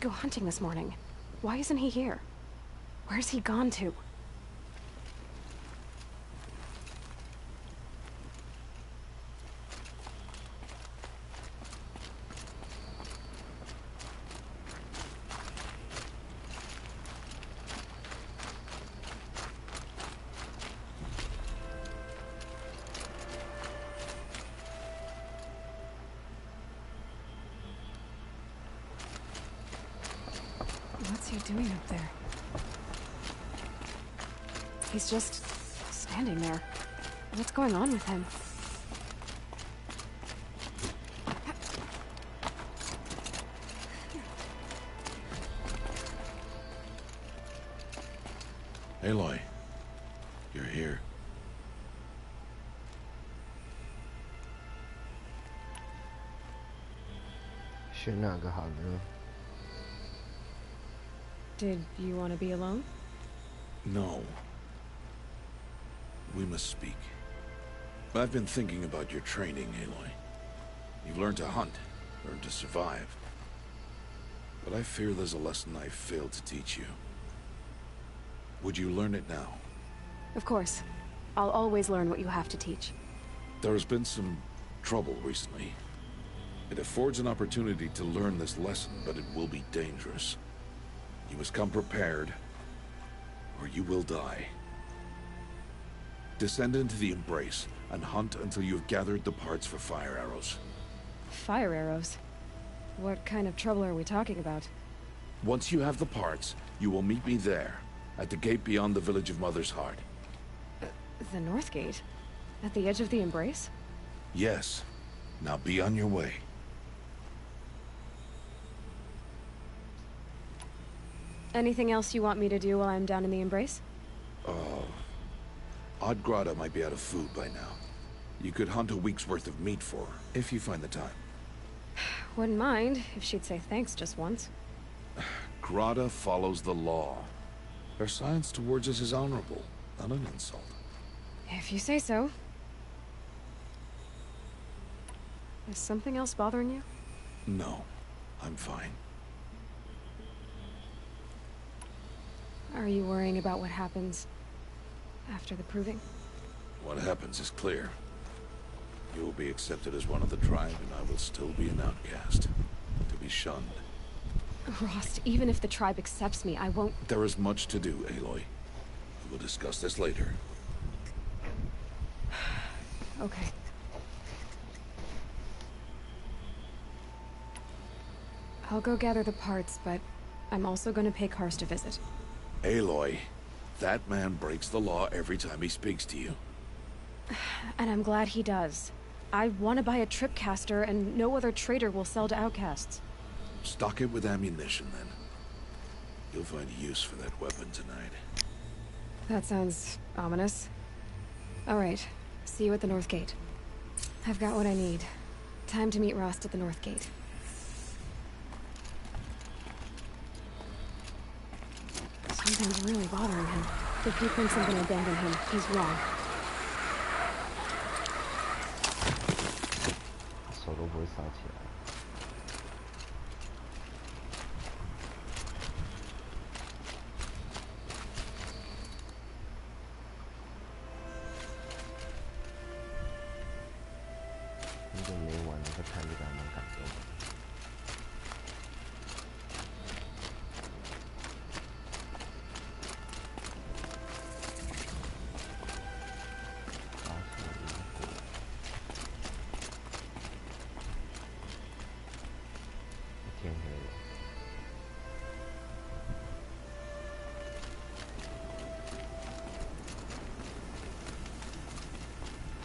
go hunting this morning. Why isn't he here? Where's he gone to? What's he doing up there? He's just standing there. What's going on with him? Aloy, you're here. Did you want to be alone? No. We must speak. I've been thinking about your training, Aloy. You've learned to hunt, learned to survive. But I fear there's a lesson I failed to teach you. Would you learn it now? Of course. I'll always learn what you have to teach. There has been some trouble recently. It affords an opportunity to learn this lesson, but it will be dangerous. You must come prepared, or you will die. Descend into the Embrace, and hunt until you have gathered the parts for fire arrows. Fire arrows? What kind of trouble are we talking about? Once you have the parts, you will meet me there, at the gate beyond the village of Mother's Heart. The North Gate? At the edge of the Embrace? Yes. Now be on your way. Anything else you want me to do while I'm down in the Embrace? Odd might be out of food by now. You could hunt a week's worth of meat for her, if you find the time. Wouldn't mind if she'd say thanks just once. Grada follows the law. Her science towards us is honorable, not an insult. If you say so. Is something else bothering you? No, I'm fine. Are you worrying about what happens after the proving? What happens is clear. You will be accepted as one of the tribe, and I will still be an outcast, to be shunned. Rost, even if the tribe accepts me, I won't... There is much to do, Aloy. We will discuss this later. Okay. I'll go gather the parts, but I'm also gonna pay Karst a visit. Aloy, that man breaks the law every time he speaks to you. And I'm glad he does. I want to buy a tripcaster, and no other trader will sell to outcasts. Stock it with ammunition, then. You'll find use for that weapon tonight. That sounds ominous. All right. See you at the North Gate. I've got what I need. Time to meet Rost at the North Gate. Something's really bothering him. If he thinks I'm gonna abandon him, he's wrong.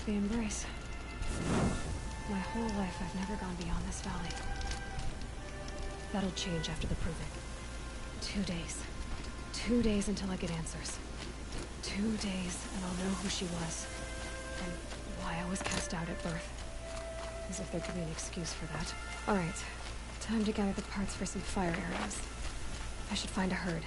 The Embrace. My whole life I've never gone beyond this valley. That'll change after the proving. 2 days. 2 days until I get answers. 2 days and I'll know who she was. And why I was cast out at birth. As if there could be an excuse for that. Alright. Time to gather the parts for some fire arrows. I should find a herd.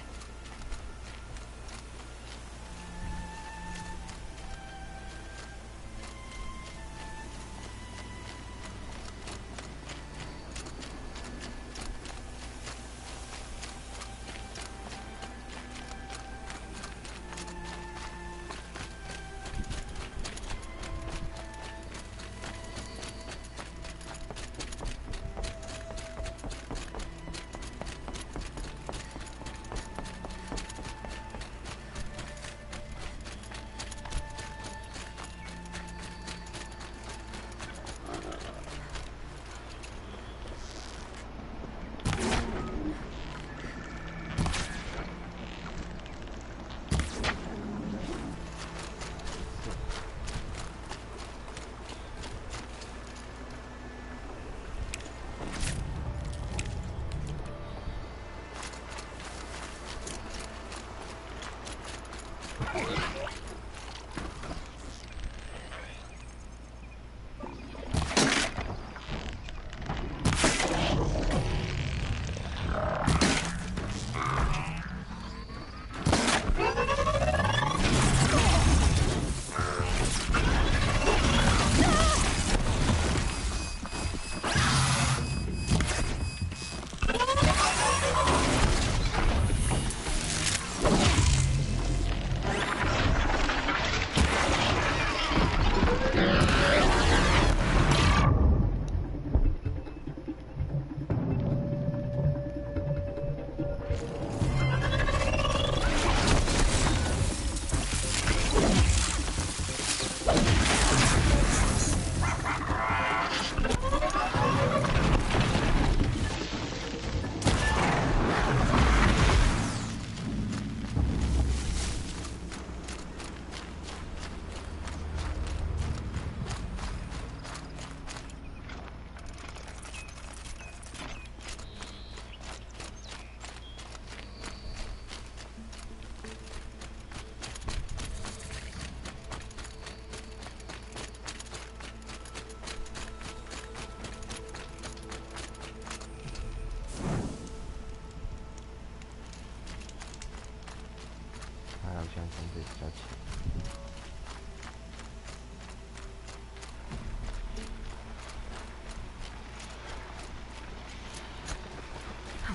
像相对比较浅。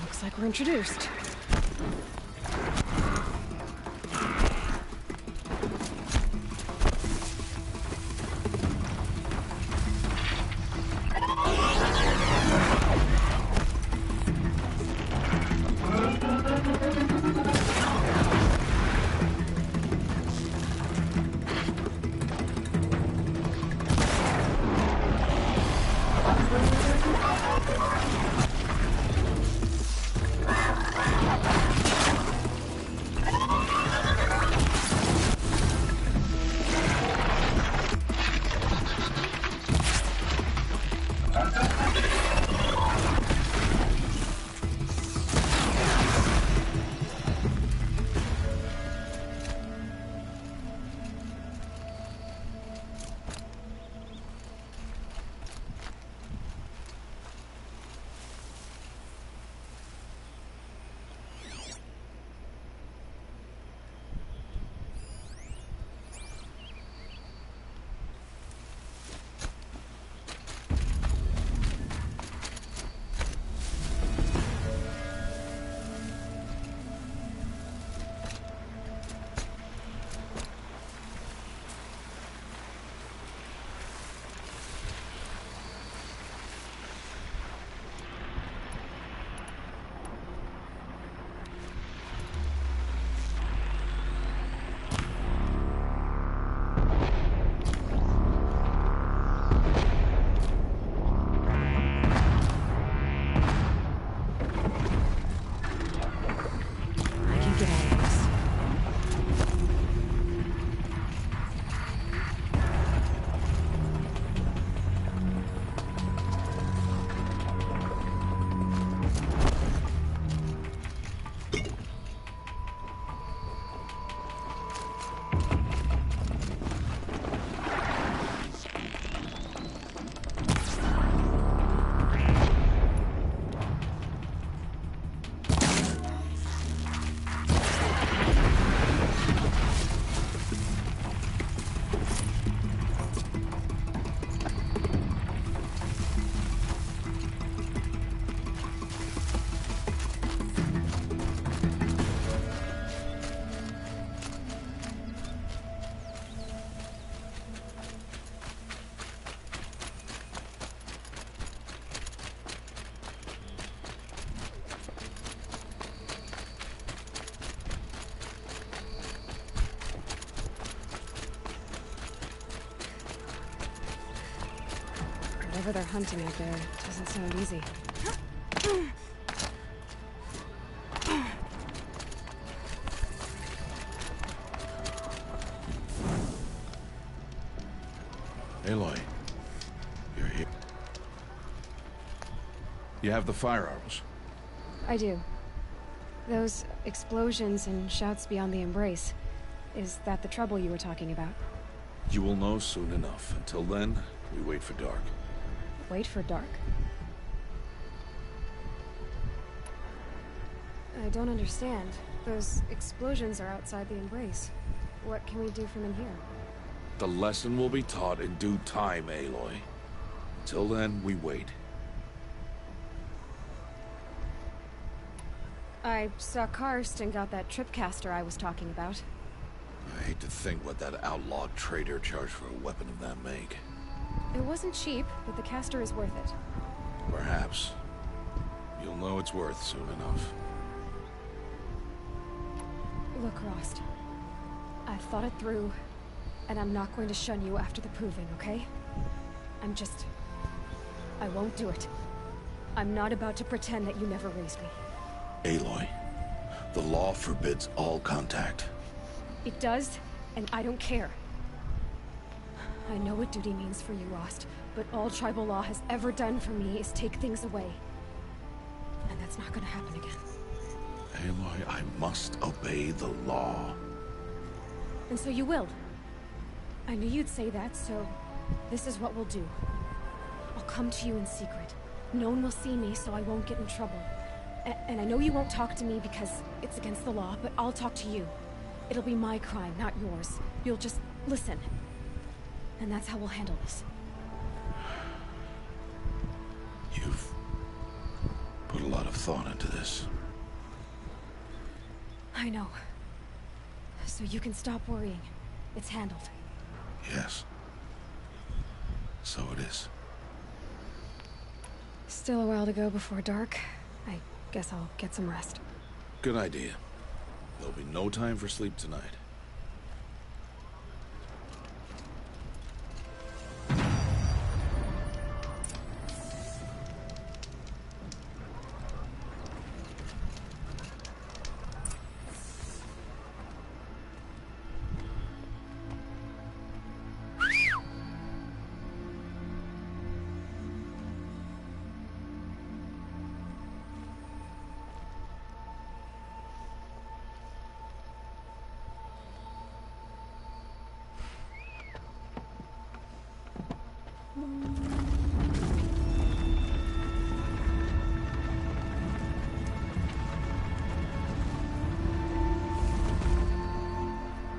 Looks like we're introduced. Whatever they're hunting out there doesn't sound easy. Aloy, you're here. You have the fire arrows. I do. Those explosions and shouts beyond the embrace. Is that the trouble you were talking about? You will know soon enough. Until then, we wait for dark. Wait for dark? I don't understand. Those explosions are outside the embrace. What can we do from in here? The lesson will be taught in due time, Aloy. Until then, we wait. I saw Karst and got that tripcaster I was talking about. I hate to think what that outlawed trader charged for a weapon of that make. It wasn't cheap, but the caster is worth it. Perhaps. You'll know it's worth soon enough. Look, Rost. I've thought it through, and I'm not going to shun you after the proving, okay? I won't do it. I'm not about to pretend that you never raised me. Aloy, the law forbids all contact. It does, and I don't care. I know what duty means for you, Rost, but all tribal law has ever done for me is take things away. And that's not gonna happen again. Aloy, I must obey the law. And so you will. I knew you'd say that, so this is what we'll do. I'll come to you in secret. No one will see me, so I won't get in trouble. And I know you won't talk to me because it's against the law, but I'll talk to you. It'll be my crime, not yours. You'll just listen. And that's how we'll handle this. You've put a lot of thought into this. I know. So you can stop worrying. It's handled. Yes. So it is. Still a while to go before dark. I guess I'll get some rest. Good idea. There'll be no time for sleep tonight.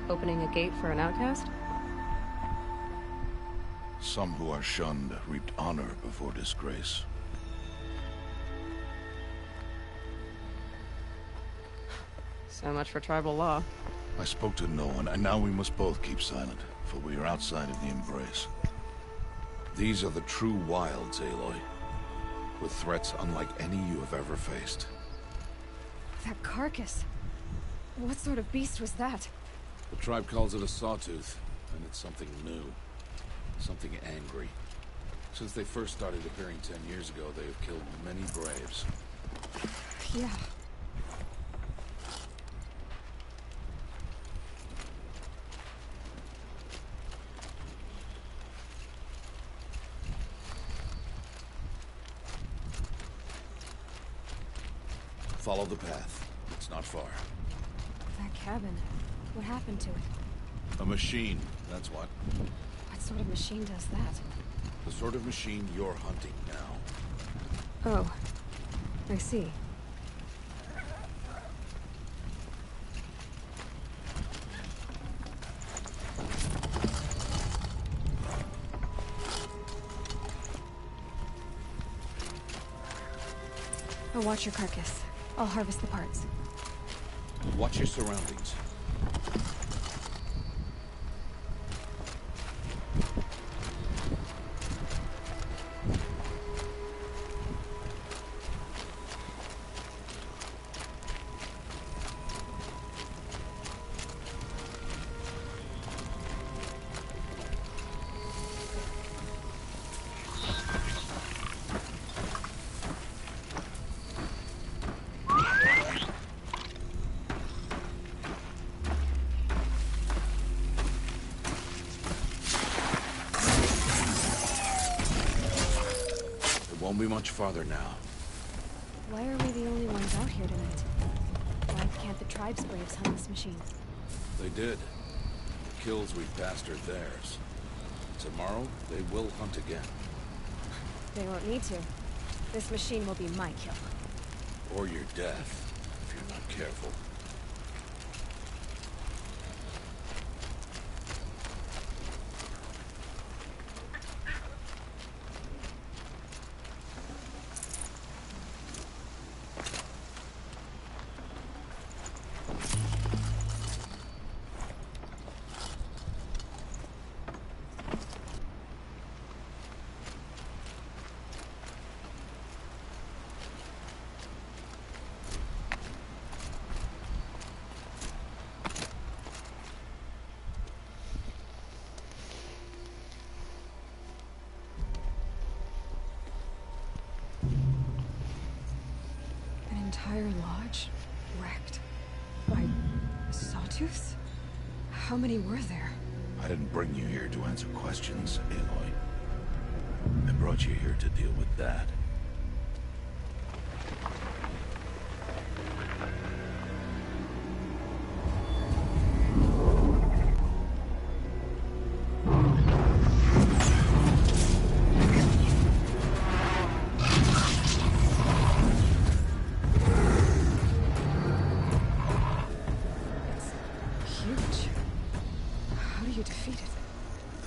Opening a gate for an outcast? Some who are shunned reaped honor before disgrace. So much for tribal law. I spoke to no one, and now we must both keep silent, for we are outside of the embrace. These are the true wilds, Aloy, with threats unlike any you have ever faced. That carcass. What sort of beast was that? The tribe calls it a sawtooth, and it's something new. Something angry. Since they first started appearing 10 years ago, they have killed many braves. Yeah. Follow the path. It's not far. That cabin. What happened to it? A machine, that's what. What sort of machine does that? The sort of machine you're hunting now. Oh. I see. I'll watch your carcass. I'll harvest the parts. Watch your surroundings. Won't be much farther now. Why are we the only ones out here tonight? Why can't the tribe's braves hunt this machine? They did. kills we've bastard theirs. Tomorrow, they will hunt again. They won't need to. This machine will be my kill. Or your death, if you're not careful. Entire lodge wrecked by sawtooths? How many were there? I didn't bring you here to answer questions, Aloy. I brought you here to deal with that.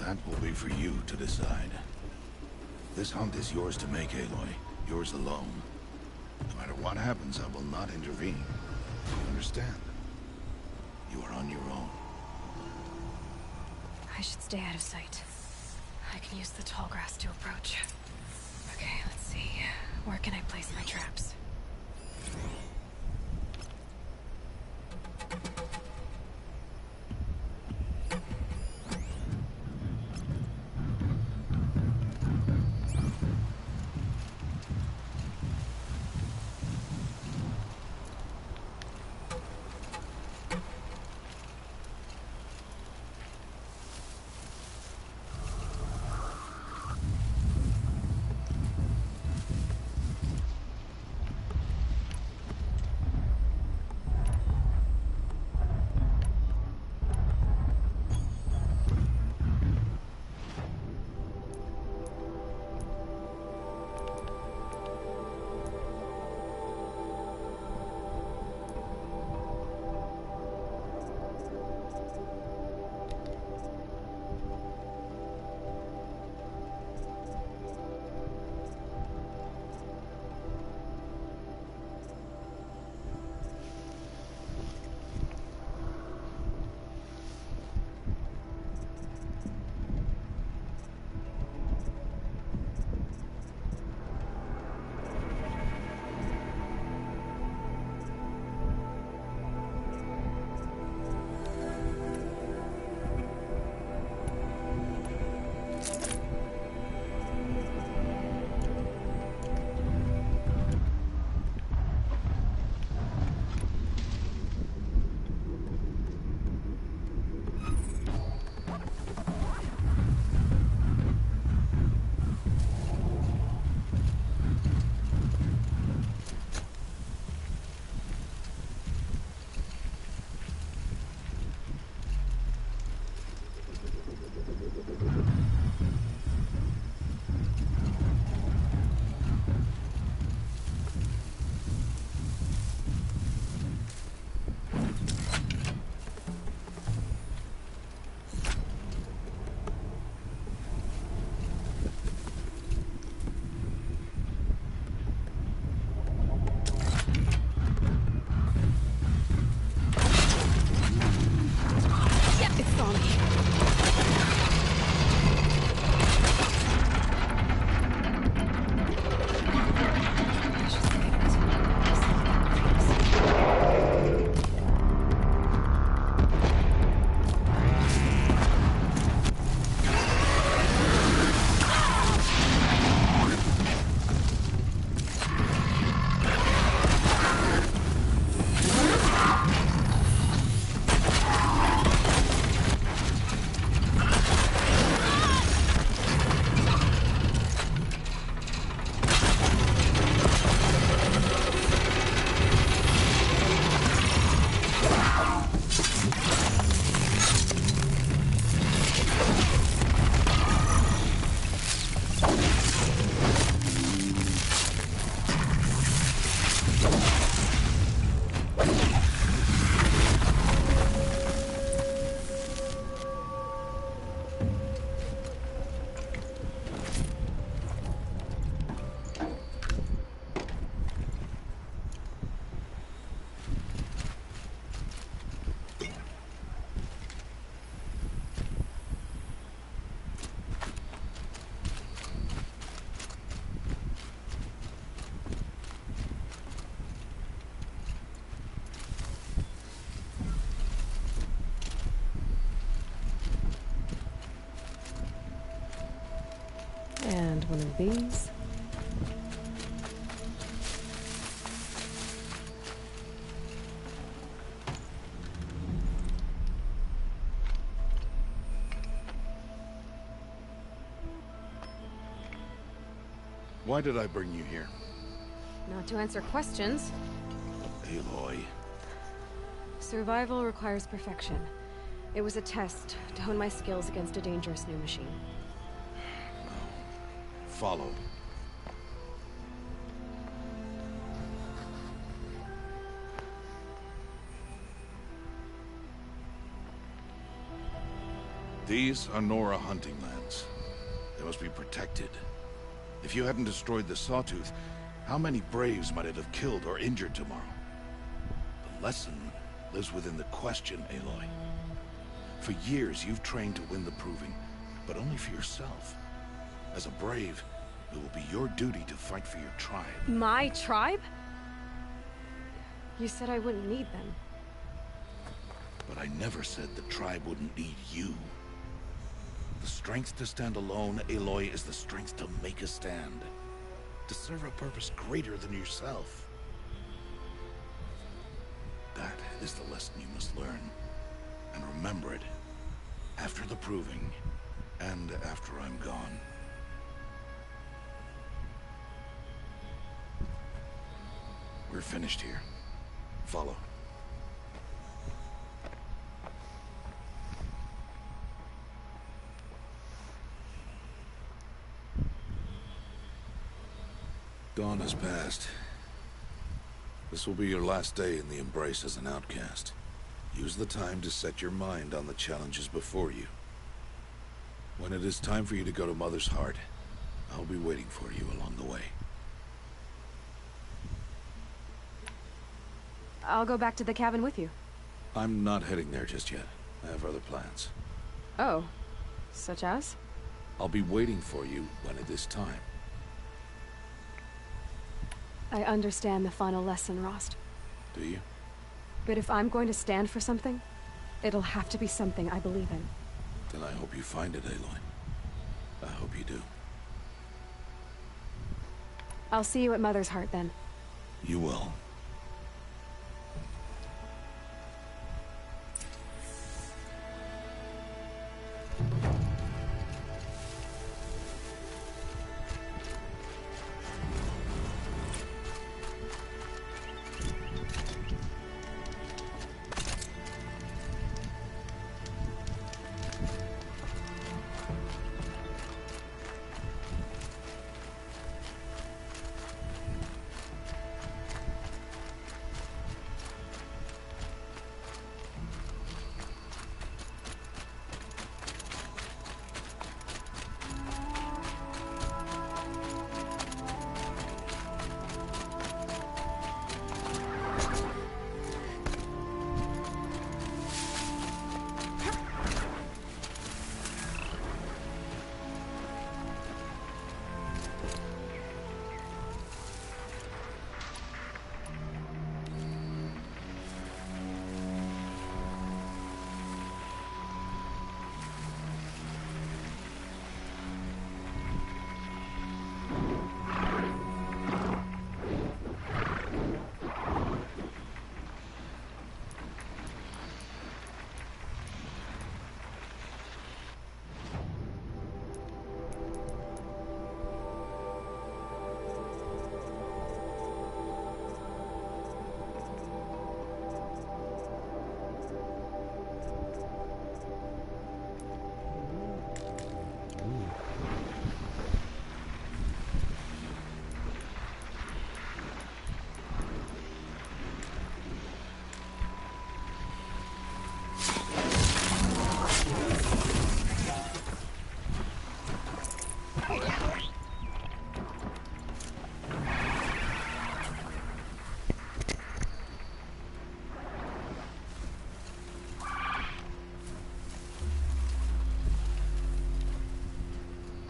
That will be for you to decide. This hunt is yours to make, Aloy. Yours alone. No matter what happens, I will not intervene. You understand? You are on your own. I should stay out of sight. I can use the tall grass to approach. Okay, let's see. Where can I place my traps? And one of these. Why did I bring you here? Not to answer questions. Aloy. Survival requires perfection. It was a test to hone my skills against a dangerous new machine. Follow. These are Nora hunting lands. They must be protected. If you hadn't destroyed the Sawtooth, how many Braves might it have killed or injured tomorrow? The lesson lives within the question, Aloy. For years, you've trained to win the Proving, but only for yourself. As a Brave, it will be your duty to fight for your tribe. My tribe? You said I wouldn't need them. But I never said the tribe wouldn't need you. The strength to stand alone, Aloy, is the strength to make a stand. To serve a purpose greater than yourself. That is the lesson you must learn. And remember it. After the Proving, and after I'm gone. We're finished here. Follow. Dawn has passed. This will be your last day in the Embrace as an outcast. Use the time to set your mind on the challenges before you. When it is time for you to go to Mother's Heart, I'll be waiting for you along the way. I'll go back to the cabin with you. I'm not heading there just yet. I have other plans. Oh, such as? I'll be waiting for you when it is time. I understand the final lesson, Rost. Do you? But if I'm going to stand for something, it'll have to be something I believe in. Then I hope you find it, Aloy. I hope you do. I'll see you at Mother's Heart, then. You will.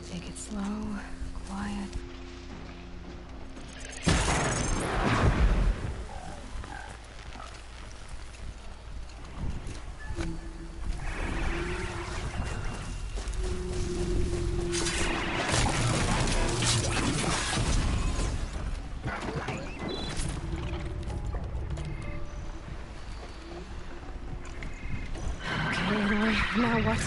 Take it slow, quiet. Now what?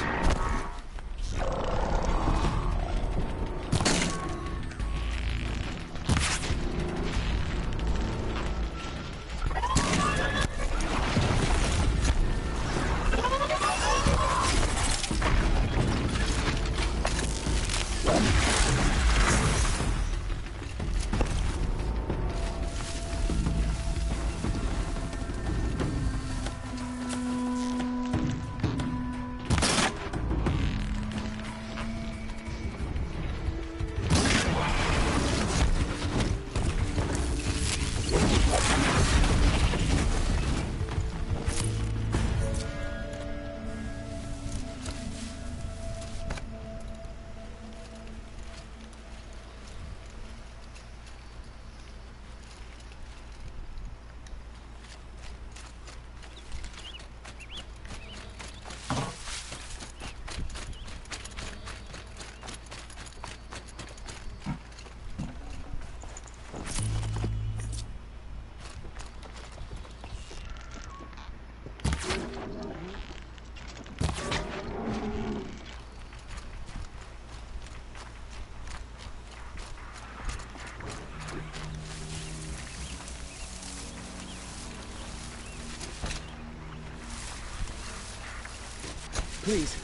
Please,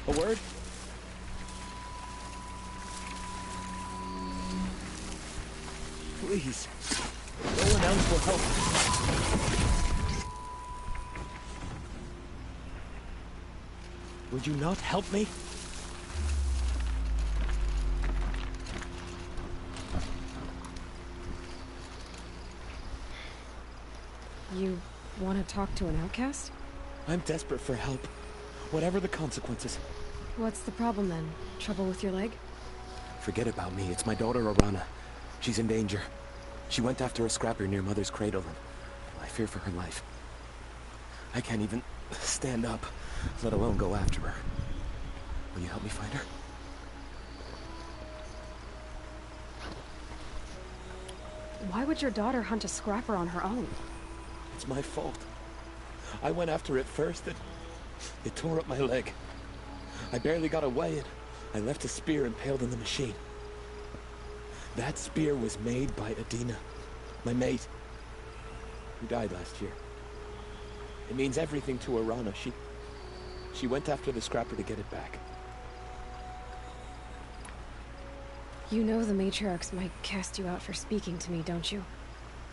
a word? Please, no one else will help. Would you not help me? You want to talk to an outcast? I'm desperate for help, whatever the consequences. What's the problem then? Trouble with your leg? Forget about me. It's my daughter, Arana. She's in danger. She went after a scrapper near Mother's cradle, and I fear for her life. I can't even stand up, let alone go after her. Will you help me find her? Why would your daughter hunt a scrapper on her own? It's my fault. I went after it first, and it tore up my leg. I barely got away, and I left a spear impaled in the machine. That spear was made by Adina, my mate, who died last year. It means everything to Arana. She went after the scrapper to get it back. You know the matriarchs might cast you out for speaking to me, don't you?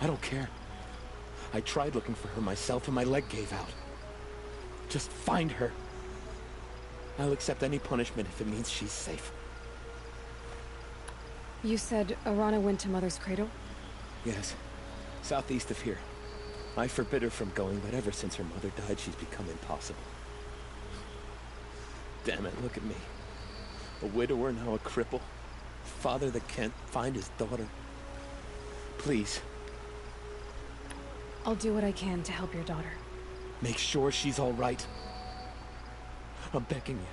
I don't care. I tried looking for her myself, and my leg gave out. Just find her. I'll accept any punishment if it means she's safe. You said Arana went to Mother's cradle? Yes, southeast of here. I forbid her from going, but ever since her mother died, she's become impossible. Damn it, look at me. A widower, now a cripple. A father that can't find his daughter. Please. I'll do what I can to help your daughter. Make sure she's all right. I'm begging you.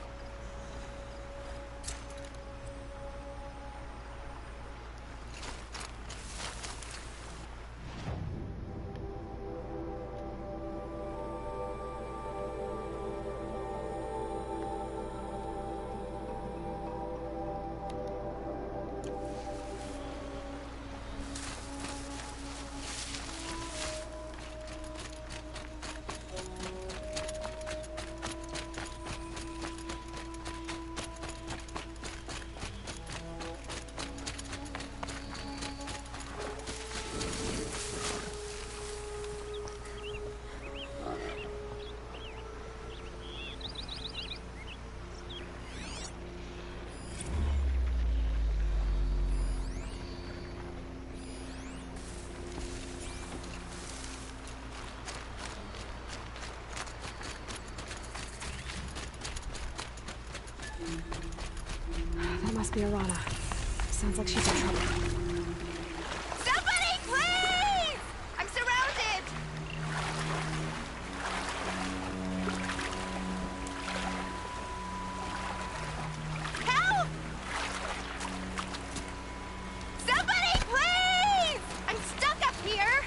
That must be Arana. Sounds like she's in trouble. Somebody, please! I'm surrounded! Help! Somebody, please! I'm stuck up here!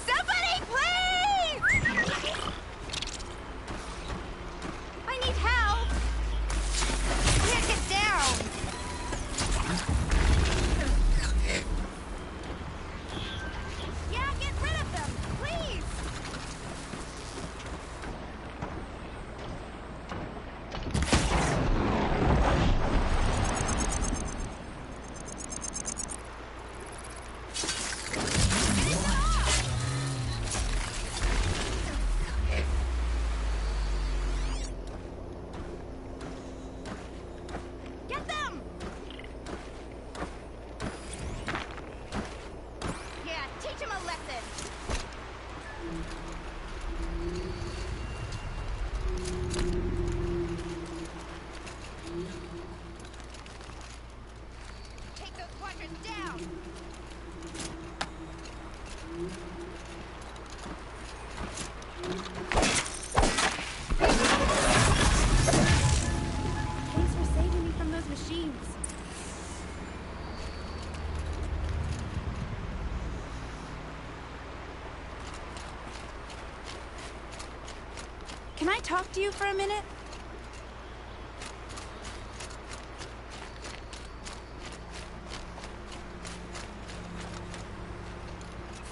Somebody, can I talk to you for a minute?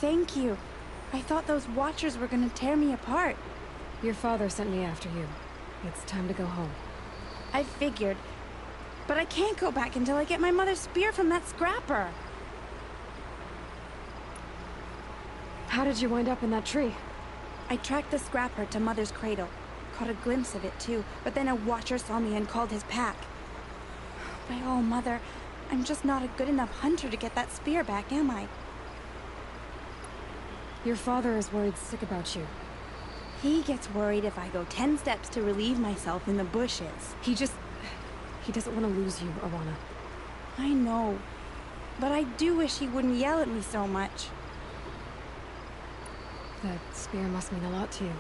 Thank you. I thought those Watchers were gonna tear me apart. Your father sent me after you. It's time to go home. I figured. But I can't go back until I get my mother's spear from that scrapper. How did you wind up in that tree? I tracked the scrapper to Mother's cradle. Caught a glimpse of it too, but then a Watcher saw me and called his pack. By all, Mother, I'm just not a good enough hunter to get that spear back, am I? Your father is worried sick about you. He gets worried if I go 10 steps to relieve myself in the bushes. He doesn't want to lose you, Arana. I know, but I do wish he wouldn't yell at me so much. That spear must mean a lot to you.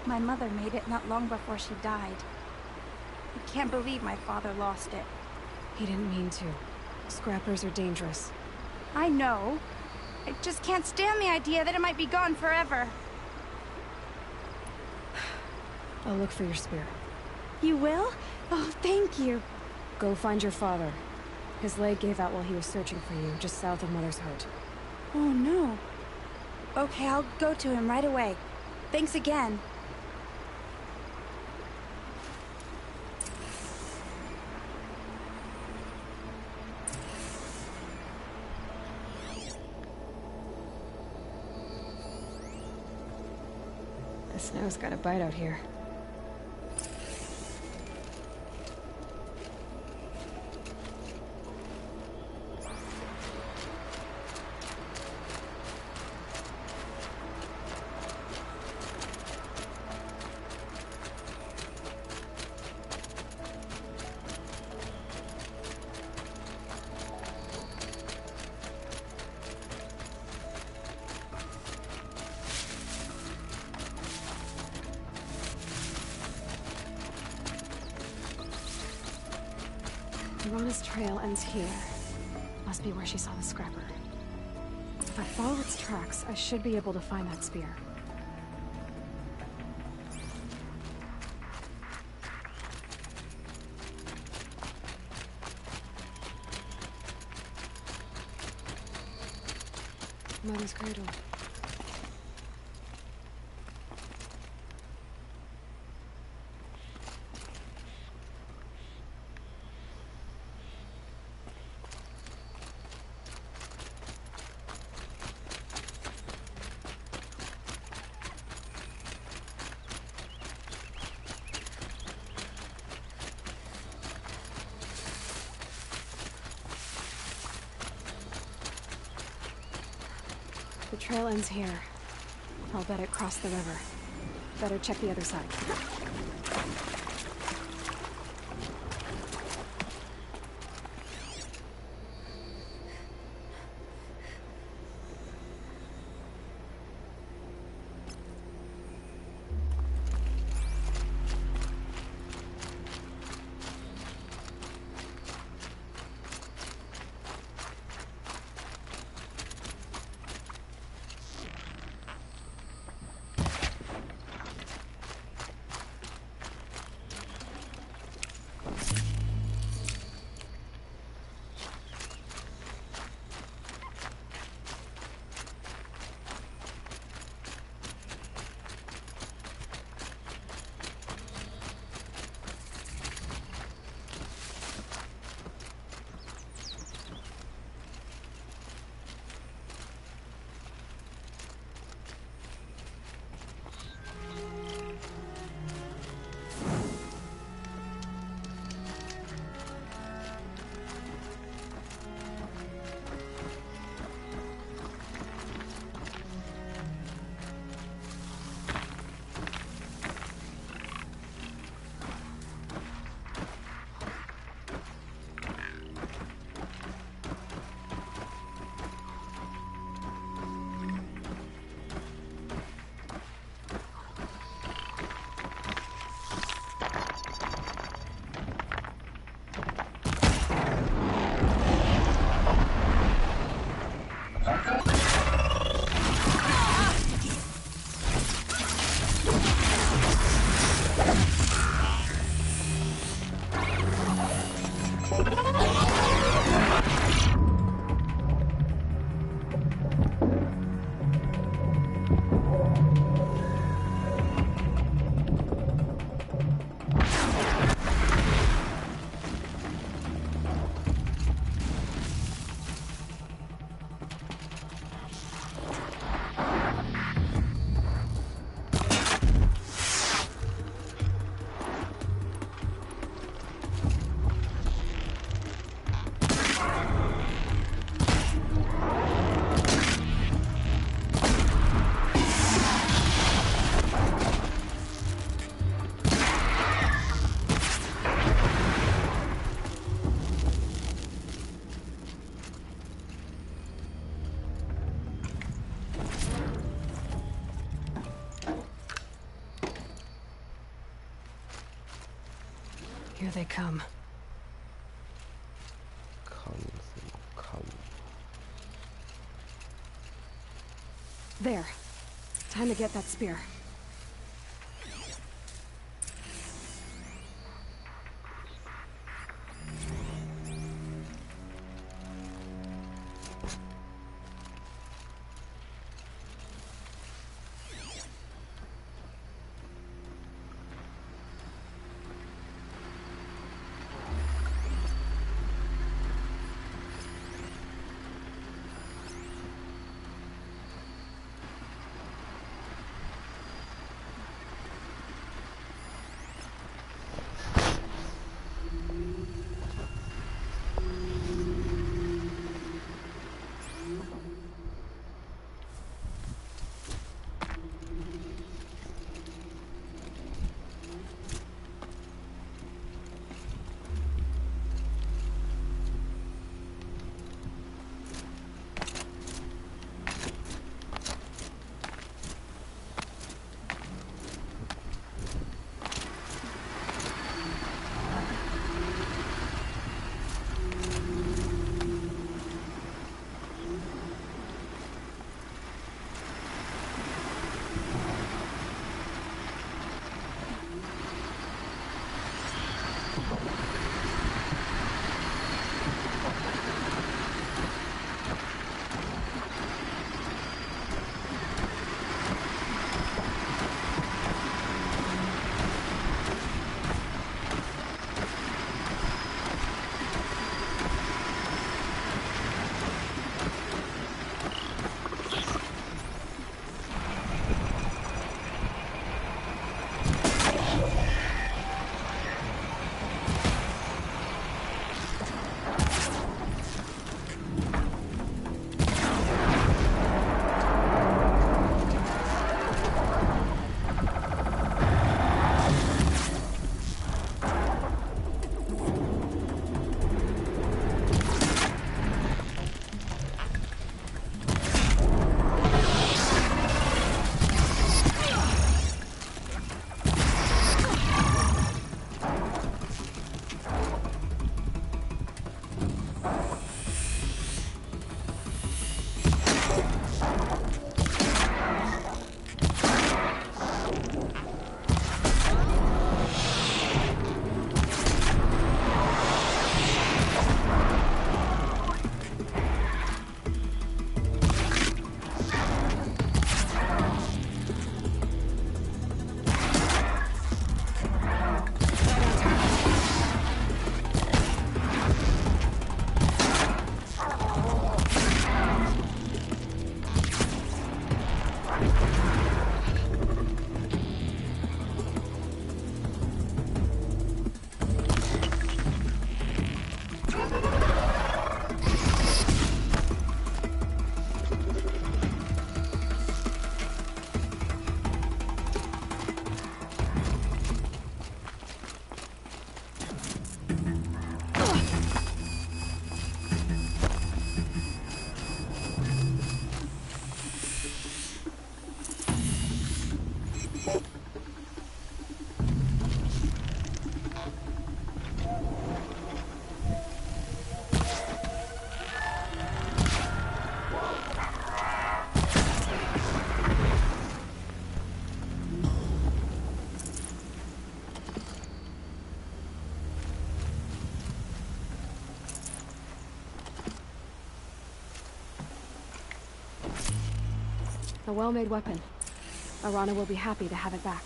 My mother made it not long before she died. I can't believe my father lost it. He didn't mean to. Scrappers are dangerous. I know. I just can't stand the idea that it might be gone forever. I'll look for your spear. You will? Oh, thank you. Go find your father. His leg gave out while he was searching for you, just south of Mother's Hut. Oh, no. Okay, I'll go to him right away. Thanks again. The snow's got a bite out here. Arana's trail ends here. Must be where she saw the scrapper. If I follow its tracks, I should be able to find that spear. Mother's cradle. The trail ends here. I'll bet it crossed the river. Better check the other side. Here they come. Come. There. Time to get that spear. A well-made weapon. Arana will be happy to have it back.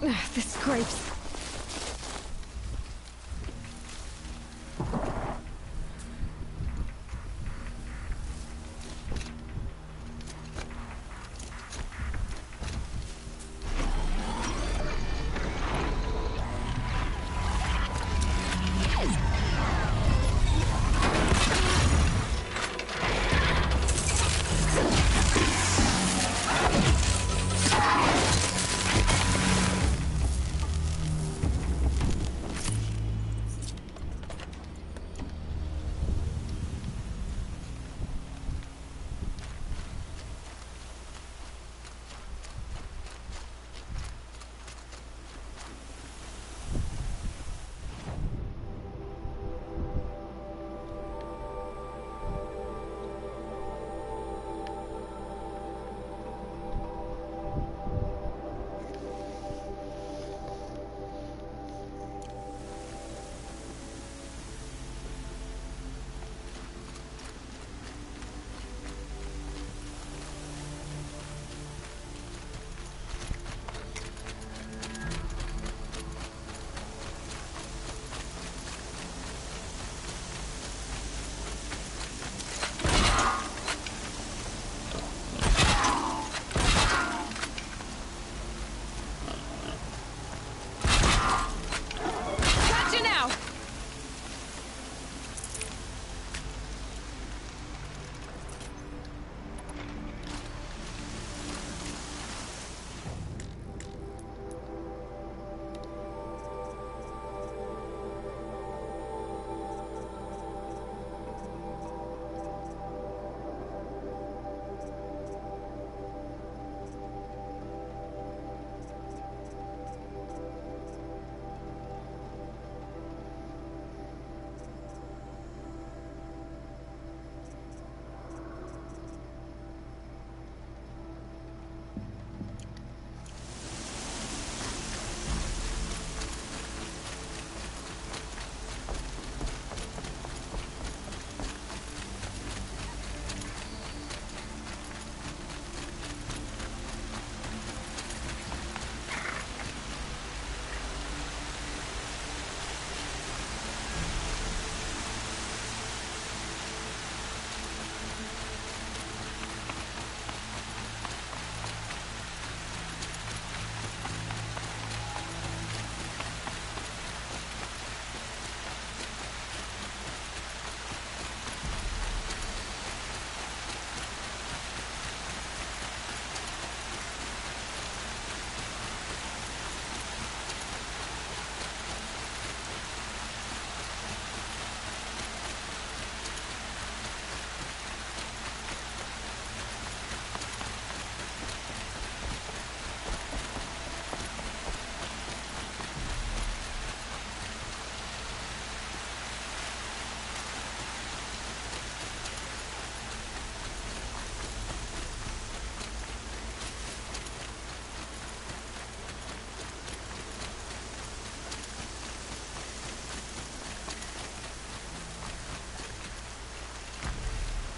The scrapes.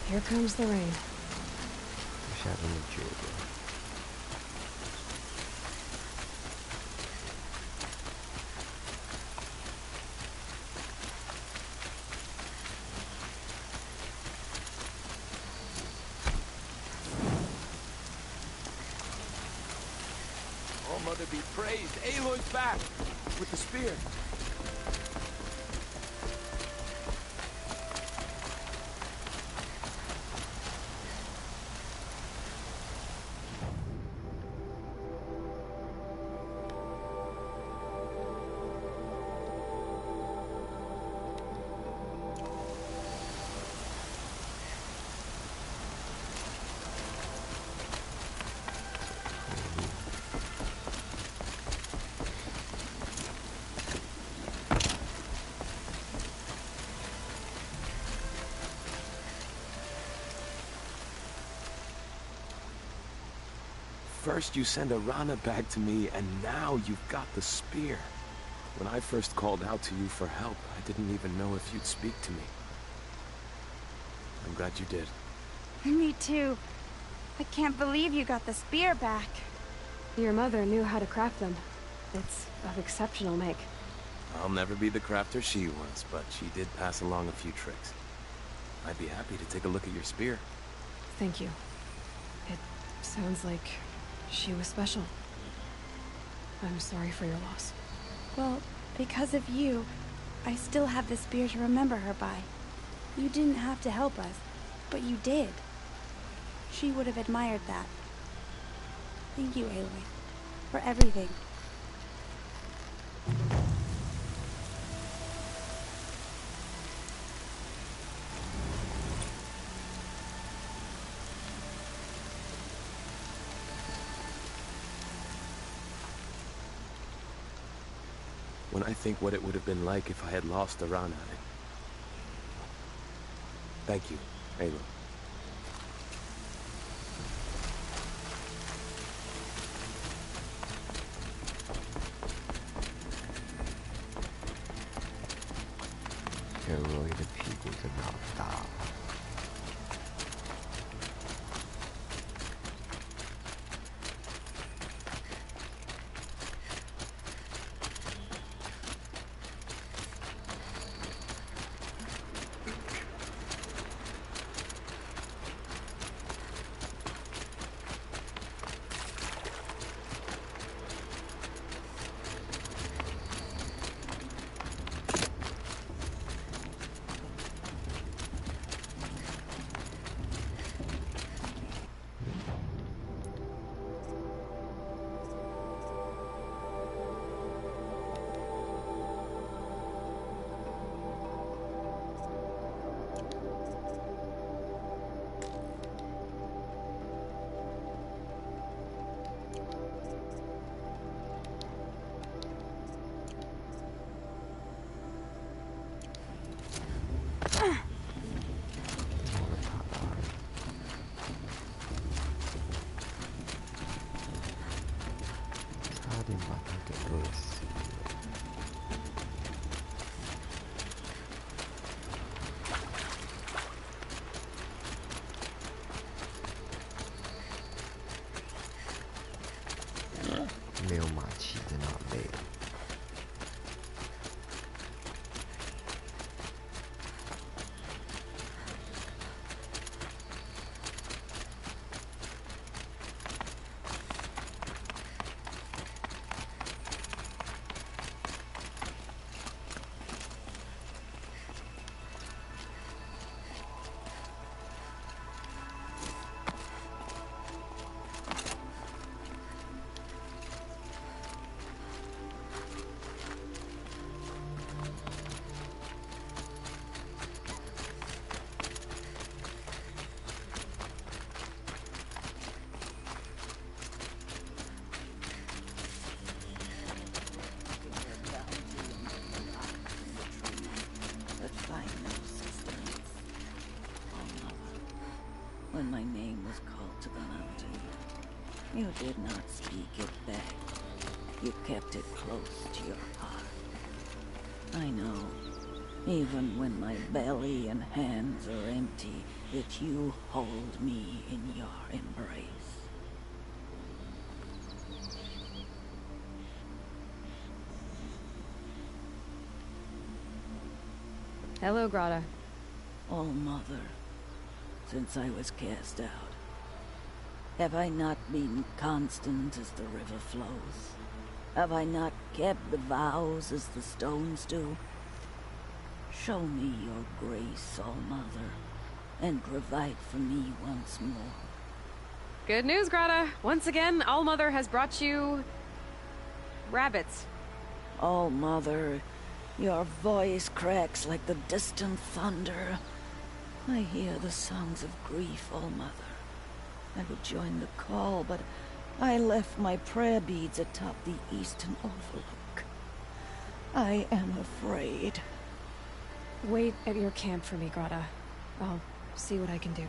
Here comes the rain. Wish I had an injury. Oh, Mother be praised. Aloy's back with the spear. First you send a Rana back to me, and now you've got the spear. When I first called out to you for help, I didn't even know if you'd speak to me. I'm glad you did. Me too. I can't believe you got the spear back. Your mother knew how to craft them. It's of exceptional make. I'll never be the crafter she was, but she did pass along a few tricks. I'd be happy to take a look at your spear. Thank you. It sounds like she was special. I'm sorry for your loss. Well, because of you, I still have the spear to remember her by. You didn't have to help us, but you did. She would have admired that. Thank you, Aloy, for everything. When I think what it would have been like if I had lost a run at it. Thank you, Aloy. Aloy 的屁股真的好大。差点把他给饿死了。没有马骑真的好累。When my name was called to the mountain, you did not speak it back. You kept it close to your heart. I know, even when my belly and hands are empty, that you hold me in your embrace. Hello, Grata. Oh, Mother, since I was cast out, have I not been constant as the river flows? Have I not kept the vows as the stones do? Show me your grace, All Mother, and provide for me once more. Good news, Grata. Once again, All Mother has brought you rabbits. All Mother, your voice cracks like the distant thunder. I hear the songs of grief, All Mother. I would join the call, but I left my prayer beads atop the eastern overlook. I am afraid. Wait at your camp for me, Grata. I'll see what I can do.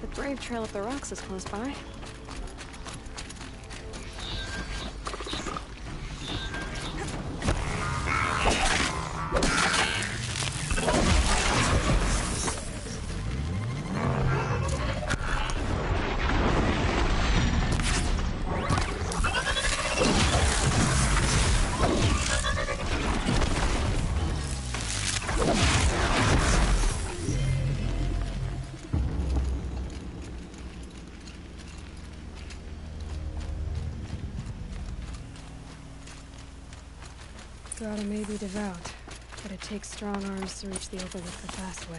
The brave trail up the rocks is close by. Grotto may be devout, but it takes strong arms to reach the overlook the fast way.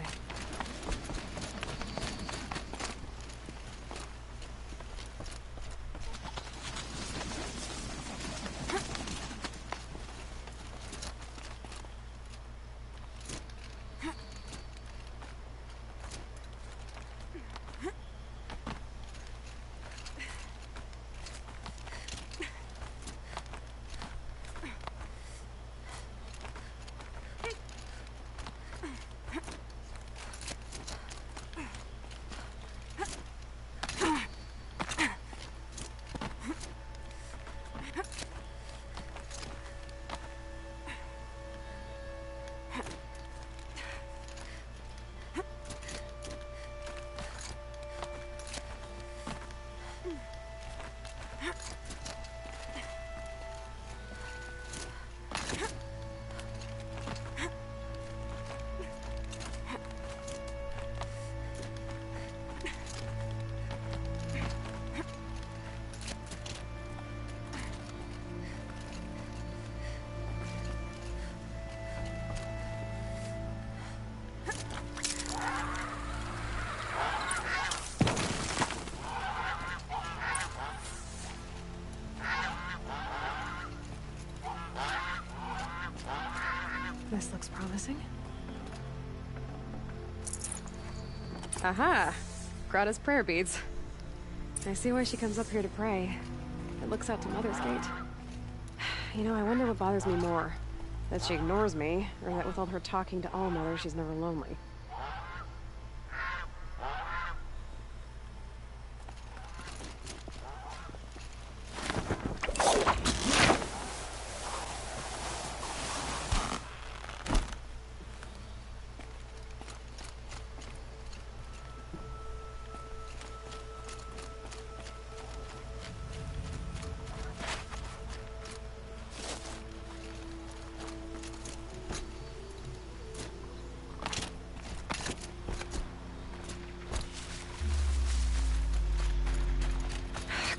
This looks promising. Aha! Grotto's prayer beads. I see why she comes up here to pray. It looks out to Mother's Gate. You know, I wonder what bothers me more. That she ignores me, or that with all her talking to All-Mother, she's never lonely.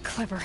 Clever.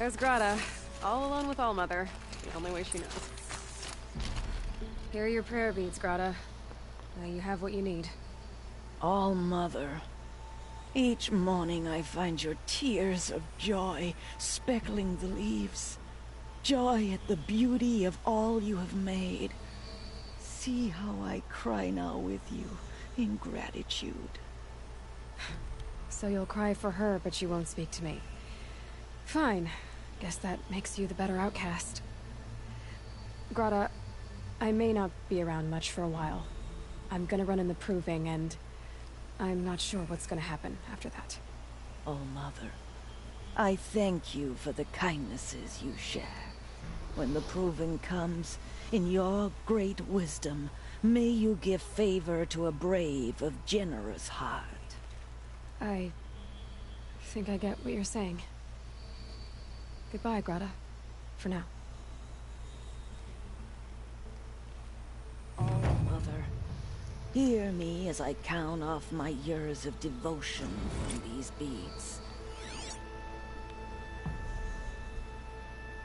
There's Grotto, all alone with All-Mother, the only way she knows. Here are your prayer beads, Grotto. Now you have what you need. All-Mother, each morning I find your tears of joy speckling the leaves. Joy at the beauty of all you have made. See how I cry now with you in gratitude. So you'll cry for her, but you won't speak to me. Fine. Guess that makes you the better outcast. Grata, I may not be around much for a while. I'm gonna run in the proving, and I'm not sure what's gonna happen after that. Oh, Mother, I thank you for the kindnesses you share. When the proving comes, in your great wisdom, may you give favor to a brave of generous heart. I think I get what you're saying. Goodbye, Grata. For now. Oh, Mother, hear me as I count off my years of devotion from these beads.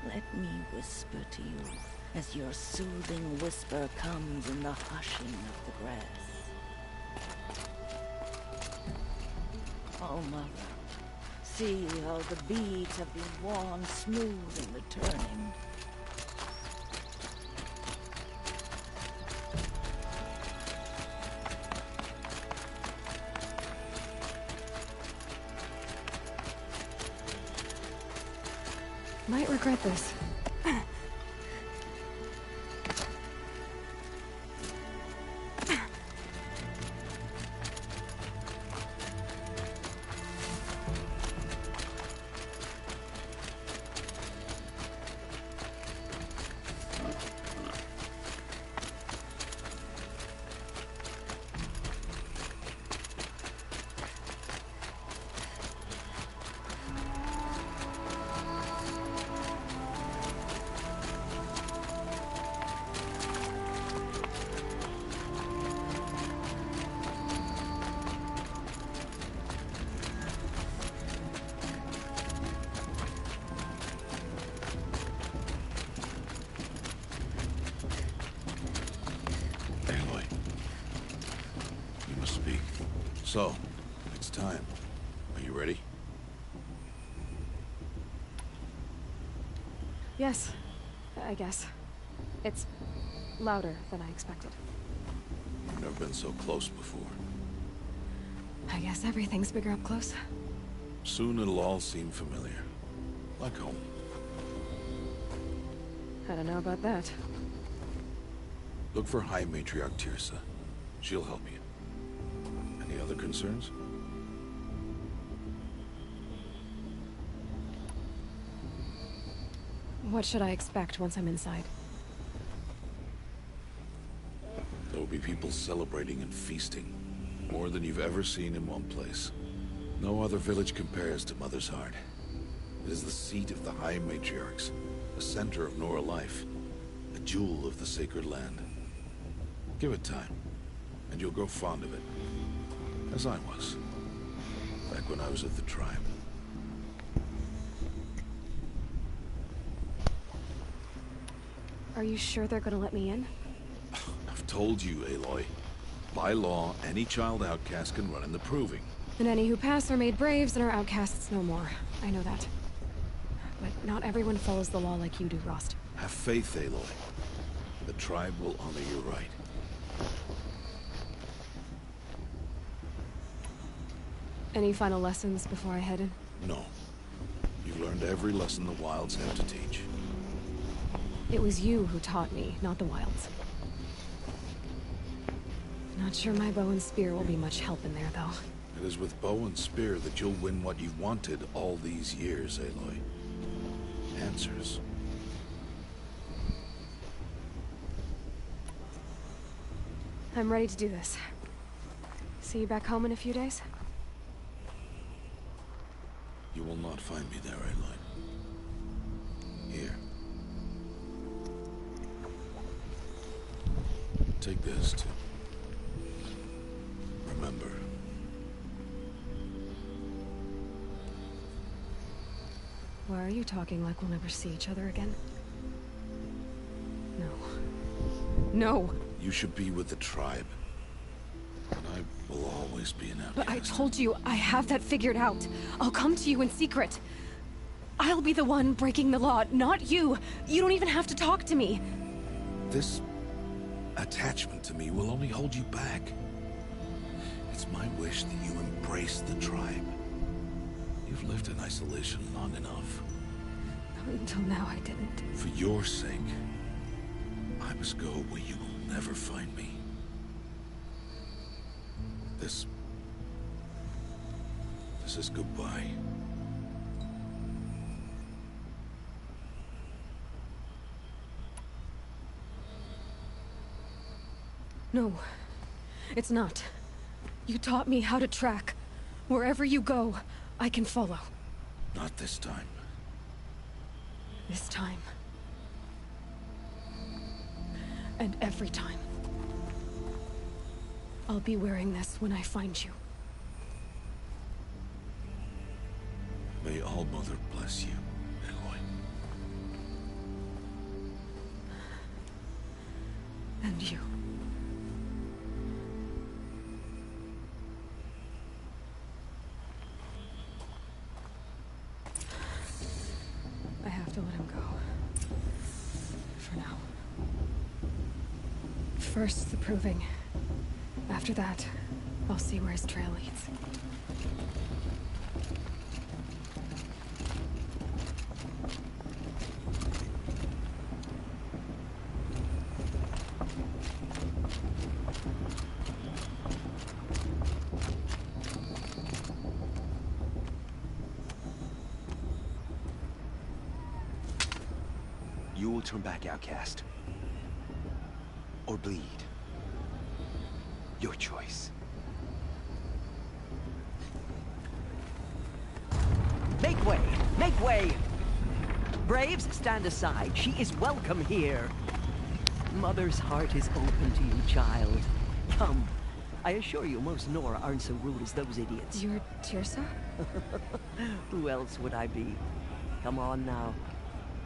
Let me whisper to you as your soothing whisper comes in the hushing of the grass. Oh, Mother, see how the beads have been worn smooth in the turning. Might regret this. So, it's time. Are you ready? Yes, I guess. It's louder than I expected. I've never been so close before. I guess everything's bigger up close. Soon it'll all seem familiar. Like home. I don't know about that. Look for High Matriarch Tirsa. She'll help you. Any other concerns? What should I expect once I'm inside? There will be people celebrating and feasting. More than you've ever seen in one place. No other village compares to Mother's Heart. It is the seat of the High Matriarchs, the center of Nora life, a jewel of the sacred land. Give it time, and you'll grow fond of it. As I was, back when I was at the tribe. Are you sure they're gonna let me in? I've told you, Aloy. By law, any child outcast can run in the proving. And any who pass are made braves and are outcasts no more. I know that. But not everyone follows the law like you do, Rost. Have faith, Aloy. The tribe will honor your right. Any final lessons before I head in? No. You've learned every lesson the Wilds have to teach. It was you who taught me, not the Wilds. Not sure my bow and spear will be much help in there, though. It is with bow and spear that you'll win what you've wanted all these years, Aloy. Answers. I'm ready to do this. See you back home in a few days? You will not find me there, Aloy. Here. Take this, too. Remember. Why are you talking like we'll never see each other again? No. No! You should be with the tribe. And I will always be an outcast. But I told you, I have that figured out. I'll come to you in secret. I'll be the one breaking the law, not you. You don't even have to talk to me. This attachment to me will only hold you back. It's my wish that you embrace the tribe. You've lived in isolation long enough. Until now, I didn't. For your sake, I must go where you will never find me. This is goodbye. No, it's not. You taught me how to track. Wherever you go, I can follow. Not this time. This time. And every time. I'll be wearing this when I find you. May All Mother bless you, Aloy. And you. I have to let him go. For now. First, the proving. After that, I'll see where his trail leads. You will turn back, outcast. Or bleed. Your choice. Make way! Make way! Braves, stand aside. She is welcome here. Mother's heart is open to you, child. Come. I assure you, most Nora aren't so rude as those idiots. You're Tirsa? Who else would I be? Come on now.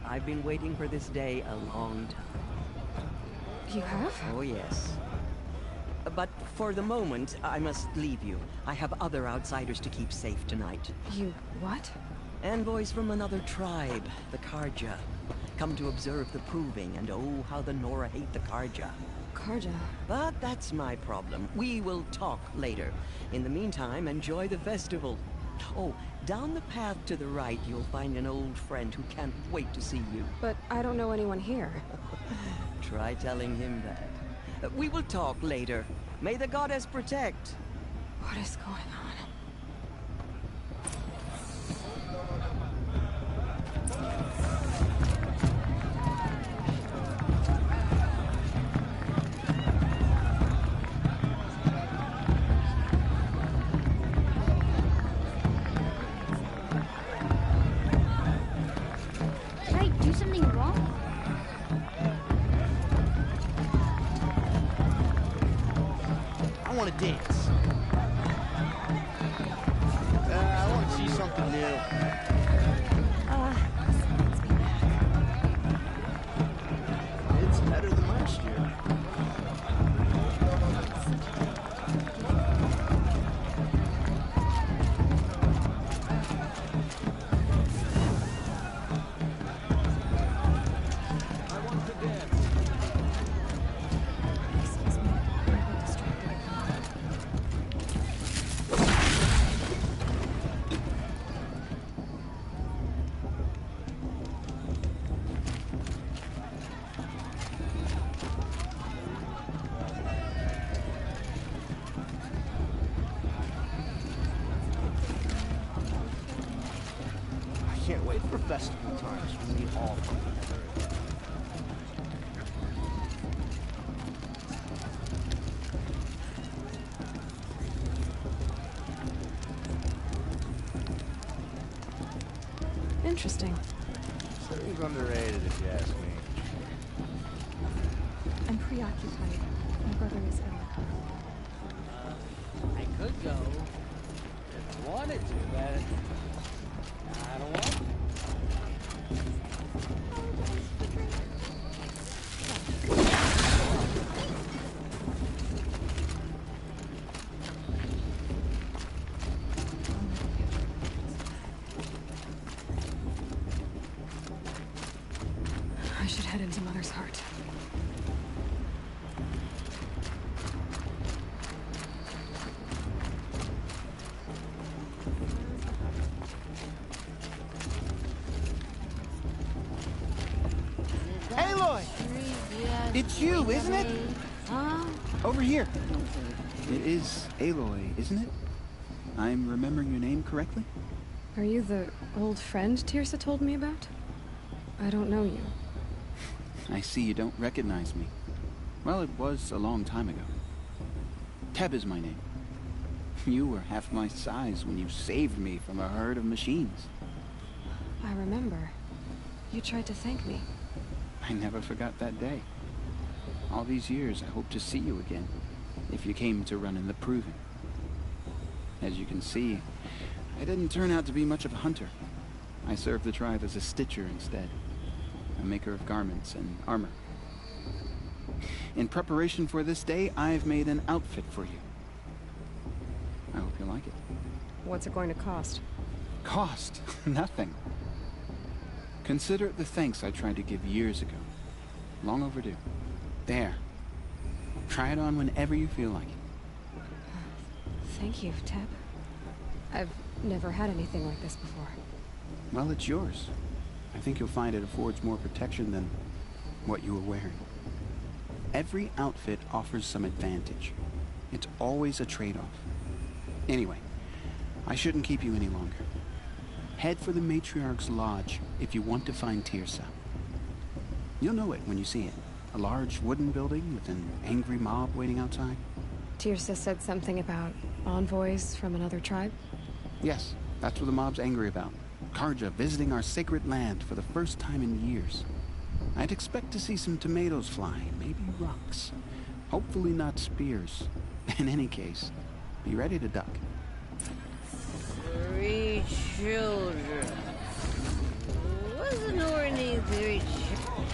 I've been waiting for this day a long time. You have? Oh, yes. But for the moment, I must leave you. I have other outsiders to keep safe tonight. You what? Envoys from another tribe, the Karja. Come to observe the proving, and oh, how the Nora hate the Karja. Karja? But that's my problem. We will talk later. In the meantime, enjoy the festival. Oh, down the path to the right, you'll find an old friend who can't wait to see you. But I don't know anyone here. Try telling him that. We will talk later. May the goddess protect. What is going on? Did I do something wrong? I want to dance. I want to see something new. It's better than last year. I can't wait for festival times when we all come together. Interesting. Seems underrated if you ask me. I'm preoccupied. My brother is ill. I could go if I wanted to, but I don't want to. I should head into Mother's heart. It's you, isn't it? Huh? Over here. It is Aloy, isn't it? I'm remembering your name correctly? Are you the old friend Tirsa told me about? I don't know you. I see you don't recognize me. Well, it was a long time ago. Teb is my name. You were half my size when you saved me from a herd of machines. I remember. You tried to thank me. I never forgot that day. All these years, I hope to see you again, if you came to run in the Proving. As you can see, I didn't turn out to be much of a hunter. I served the tribe as a stitcher instead, a maker of garments and armor. In preparation for this day, I've made an outfit for you. I hope you like it. What's it going to cost? Cost? Nothing. Consider it the thanks I tried to give years ago. Long overdue. There. Try it on whenever you feel like it. Thank you, Teb. I've never had anything like this before. Well, it's yours. I think you'll find it affords more protection than what you were wearing. Every outfit offers some advantage. It's always a trade-off. Anyway, I shouldn't keep you any longer. Head for the Matriarch's Lodge if you want to find Tirsa. You'll know it when you see it. A large wooden building with an angry mob waiting outside. Tirsa said something about envoys from another tribe? Yes, that's what the mob's angry about. Karja visiting our sacred land for the first time in years. I'd expect to see some tomatoes fly, maybe rocks. Hopefully not spears. In any case, be ready to duck. 3 children. Wasn't already 3 children.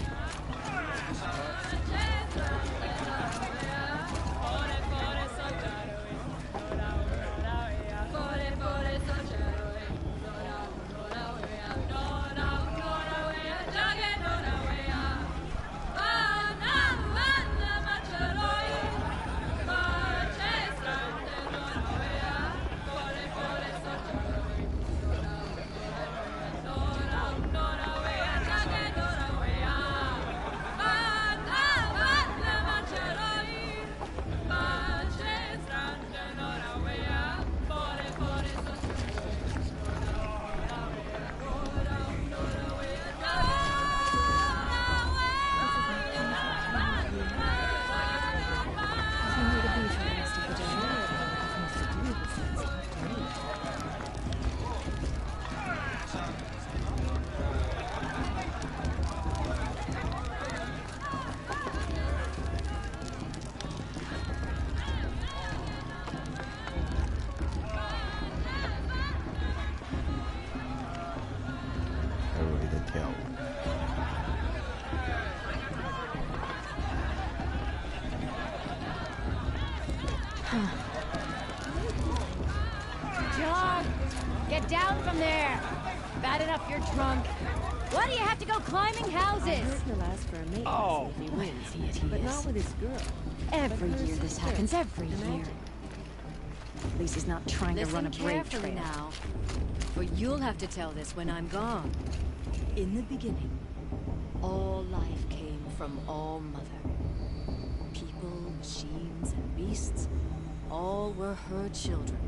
John, get down from there. Bad enough you're drunk. Why do you have to go climbing houses? He'll ask for a mate Oh, if he wins, idiot he but is. not with his girl. Every year this happens, every year. At least he's not trying to run a brave trail. Now, for you'll have to tell this when I'm gone. In the beginning, all life came from All Mother. People, machines, and beasts, all were her children.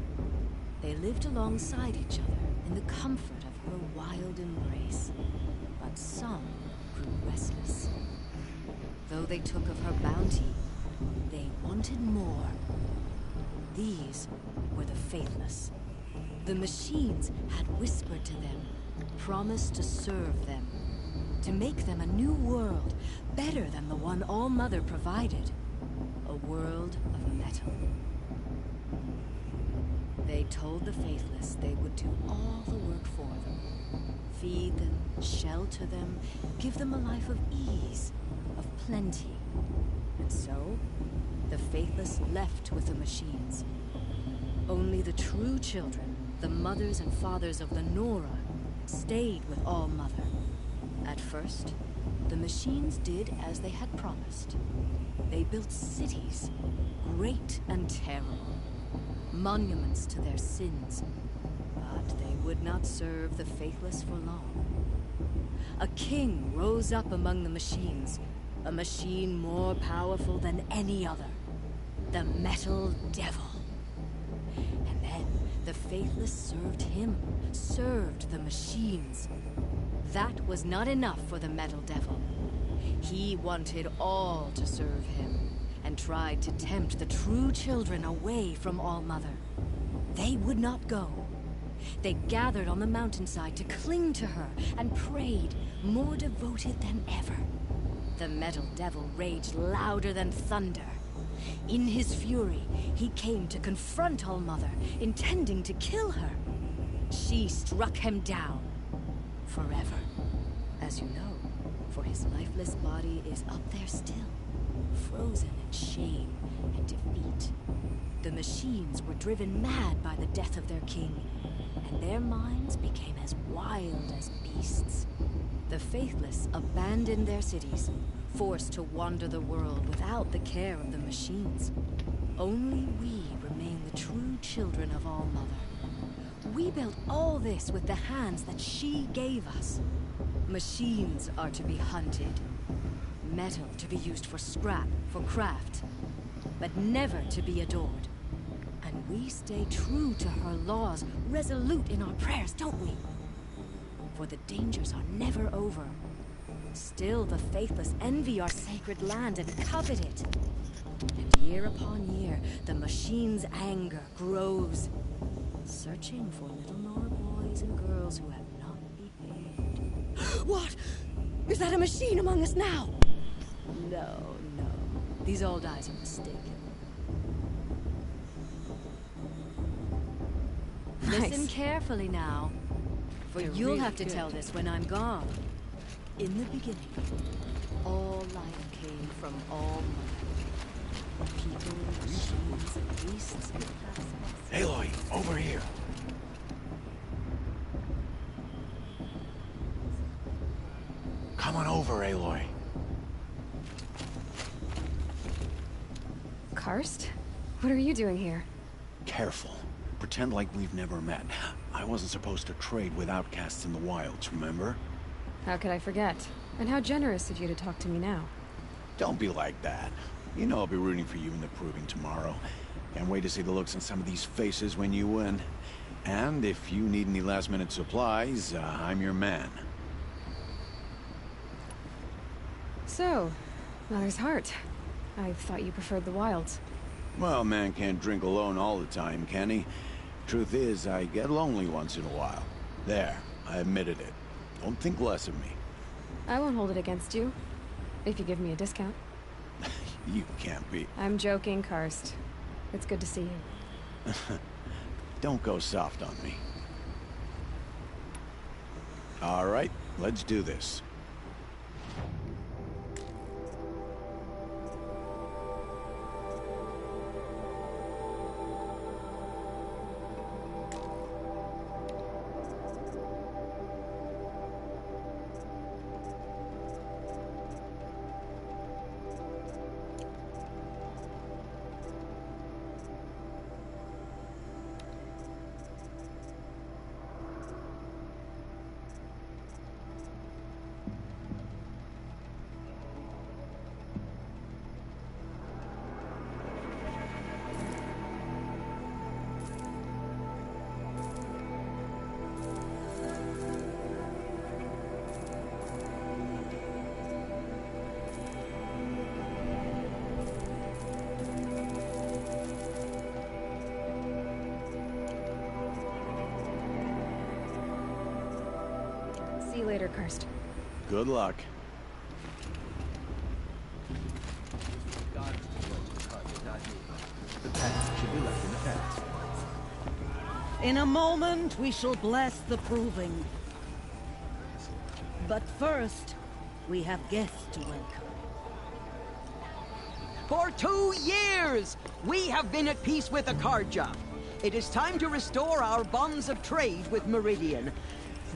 They lived alongside each other in the comfort of her wild embrace. But some grew restless. Though they took of her bounty, they wanted more. These were the faithless. The machines had whispered to them, promised to serve them, to make them a new world, better than the one All Mother provided. A world of metal. They told the faithless they would do all the work for them. Feed them, shelter them, give them a life of ease, of plenty. And so, the faithless left with the machines. Only the true children, the mothers and fathers of the Nora, stayed with All Mother. At first, the machines did as they had promised. They built cities, great and terrible, monuments to their sins. But they would not serve the faithless for long. A king rose up among the machines, A machine more powerful than any other. The Metal Devil. And then the Faithless served him, served the machines. That was not enough for the Metal Devil. He wanted all to serve him, and tried to tempt the true children away from All-Mother. They would not go. They gathered on the mountainside to cling to her and prayed, more devoted than ever. The Metal Devil raged louder than thunder. In his fury, he came to confront All-Mother, intending to kill her. She struck him down. Forever. As you know, for his lifeless body is up there still, frozen in shame and defeat. The machines were driven mad by the death of their king, and their minds became as wild as beasts. The Faithless abandoned their cities, forced to wander the world without the care of the machines. Only we remain the true children of All-Mother. We built all this with the hands that she gave us. Machines are to be hunted. Metal to be used for scrap, for craft. But never to be adored. And we stay true to her laws, resolute in our prayers, don't we? For the dangers are never over. Still the Faithless envy our sacred land and covet it. And year upon year, the machine's anger grows, searching for little Nora boys and girls who have not behaved. What? Is that a machine among us now? No, no. These old eyes are mistaken. Nice. Listen carefully now, for You're you'll really have to good. tell this when I'm gone. In the beginning, all life came from all mother. People, machines, and beasts. Aloy, over here. Come on over, Aloy. Karst? What are you doing here? Careful. Pretend like we've never met. I wasn't supposed to trade with outcasts in the wilds, remember? How could I forget? And how generous of you to talk to me now. Don't be like that. You know I'll be rooting for you in the proving tomorrow. Can't wait to see the looks on some of these faces when you win. And if you need any last-minute supplies, I'm your man. So, Mother's Heart. I thought you preferred the wilds. Well, man can't drink alone all the time, can he? Truth is, I get lonely once in a while. There, I admitted it. Don't think less of me. I won't hold it against you, if you give me a discount. You can't be. I'm joking, Karst. It's good to see you. Don't go soft on me. All right, let's do this. See you later, Karst. Good luck. The past should be left in the past. In a moment, we shall bless the proving. But first, we have guests to welcome. For 2 years, we have been at peace with Akarja. It is time to restore our bonds of trade with Meridian.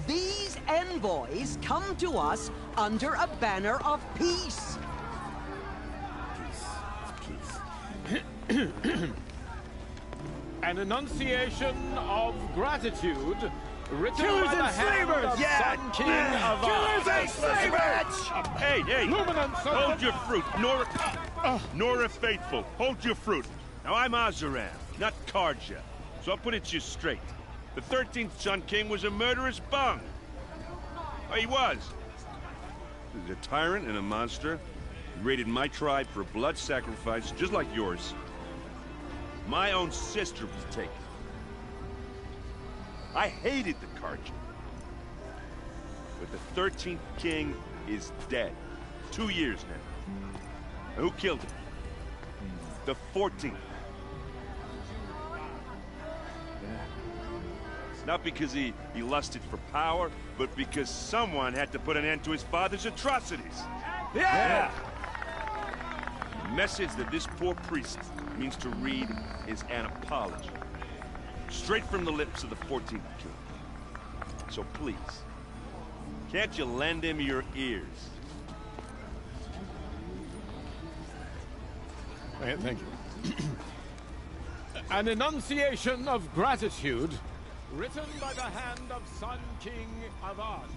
These envoys come to us under a banner of peace. An enunciation of gratitude Killers and slavers! Yeah! Sun King of Killers and slavers! Hey, hey! Hold your fruit, Nora Faithful, hold your fruit. Now, I'm Azaram, not Karja, so I'll put it to you straight. The 13th Sun King was a murderous bung. Oh, he was. He was a tyrant and a monster. He raided my tribe for a blood sacrifice, just like yours. My own sister was taken. I hated the Karja. But the 13th king is dead. 2 years now. And who killed him? The 14th. Not because he lusted for power, but because someone had to put an end to his father's atrocities. Yeah! The message that this poor priest means to read is an apology. Straight from the lips of the 14th king. So please, can't you lend him your ears? Thank you. An enunciation of gratitude written by the hand of Sun King Avad,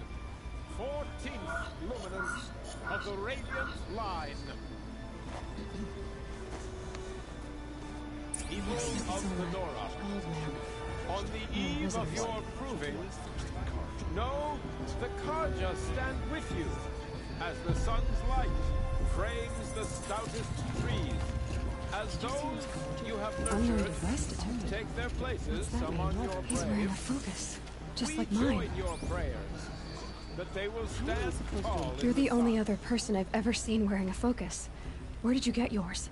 14th luminance of the Radiant Line. People of the Nora, on the eve of your proving, know the Karja stand with you, as the sun's light frames the stoutest trees, as those you have nurtured take their places among your He's wearing a braves. focus, just like We mine. join your prayers that they will stand tall. You're the only other person I've ever seen wearing a focus. Where did you get yours?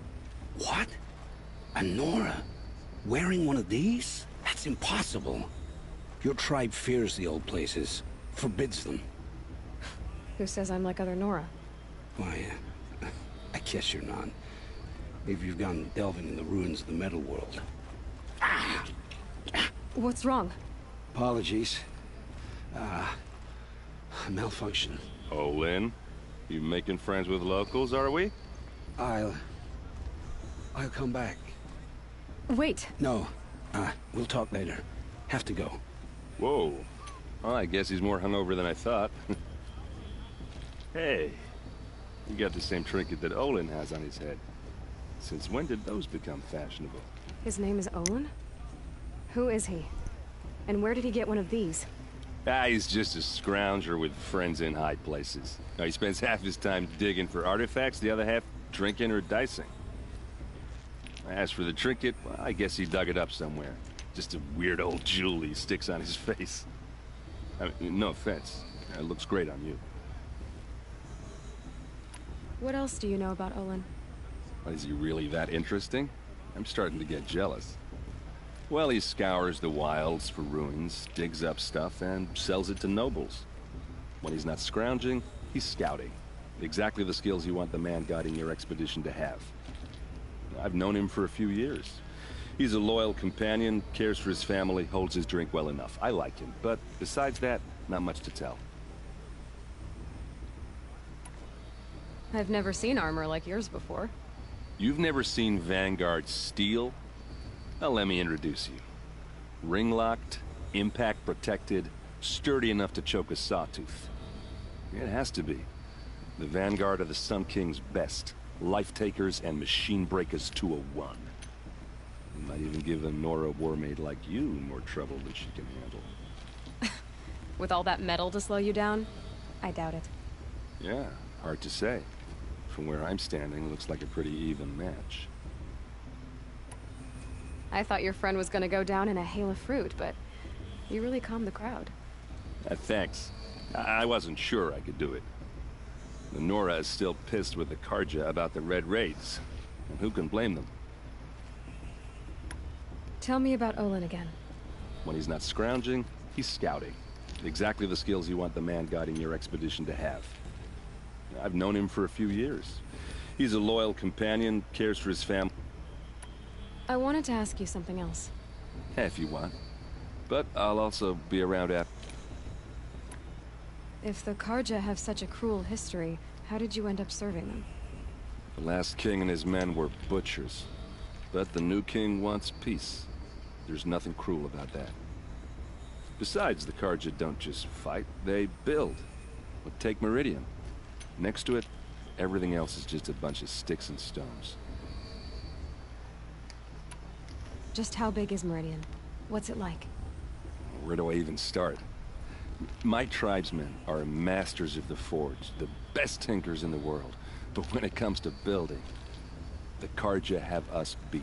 What? A Nora? Wearing one of these? That's impossible. Your tribe fears the old places, forbids them. Who says I'm like other Nora? Why, I guess you're not. Maybe you've gone delving in the ruins of the metal world. What's wrong? Apologies. A malfunction. Oh, Lynn? You making friends with locals, are we? I'll come back. Wait. No. We'll talk later. Have to go. Whoa. Well, I guess he's more hungover than I thought. Hey, you got the same trinket that Olin has on his head. Since when did those become fashionable? His name is Olin? Who is he? And where did he get one of these? He's just a scrounger with friends in high places. Now, he spends half his time digging for artifacts, the other half drinking or dicing. As for the trinket, well, I guess he dug it up somewhere. Just a weird old jewel he sticks on his face. I mean, no offense. It looks great on you. What else do you know about Olin? Is he really that interesting? I'm starting to get jealous. Well, he scours the wilds for ruins, digs up stuff, and sells it to nobles. When he's not scrounging, he's scouting. Exactly the skills you want the man guiding your expedition to have. I've known him for a few years. He's a loyal companion, cares for his family, holds his drink well enough. I like him, but besides that, not much to tell. I've never seen armor like yours before. You've never seen Vanguard steel? Well, let me introduce you. Ring-locked, impact-protected, sturdy enough to choke a sawtooth. It has to be. The Vanguard of the Sun King's best. Life-takers and machine-breakers to a one. Might even give a Nora warmaid like you more trouble than she can handle. With all that metal to slow you down? I doubt it. Yeah, hard to say. From where I'm standing, looks like a pretty even match. I thought your friend was gonna go down in a hail of fruit, but you really calmed the crowd. Thanks. I wasn't sure I could do it. The Nora is still pissed with the Karja about the Red Raids. And who can blame them? Tell me about Olin again. When he's not scrounging, he's scouting. Exactly the skills you want the man guiding your expedition to have. I've known him for a few years. He's a loyal companion, cares for his family. I wanted to ask you something else. If you want. But I'll also be around after. If the Karja have such a cruel history, how did you end up serving them? The last king and his men were butchers. But the new king wants peace. There's nothing cruel about that. Besides, the Karja don't just fight, they build. But take Meridian. Next to it, everything else is just a bunch of sticks and stones. Just how big is Meridian? What's it like? Where do I even start? My tribesmen are masters of the forge, the best tinkers in the world. But when it comes to building, the Karja have us beat.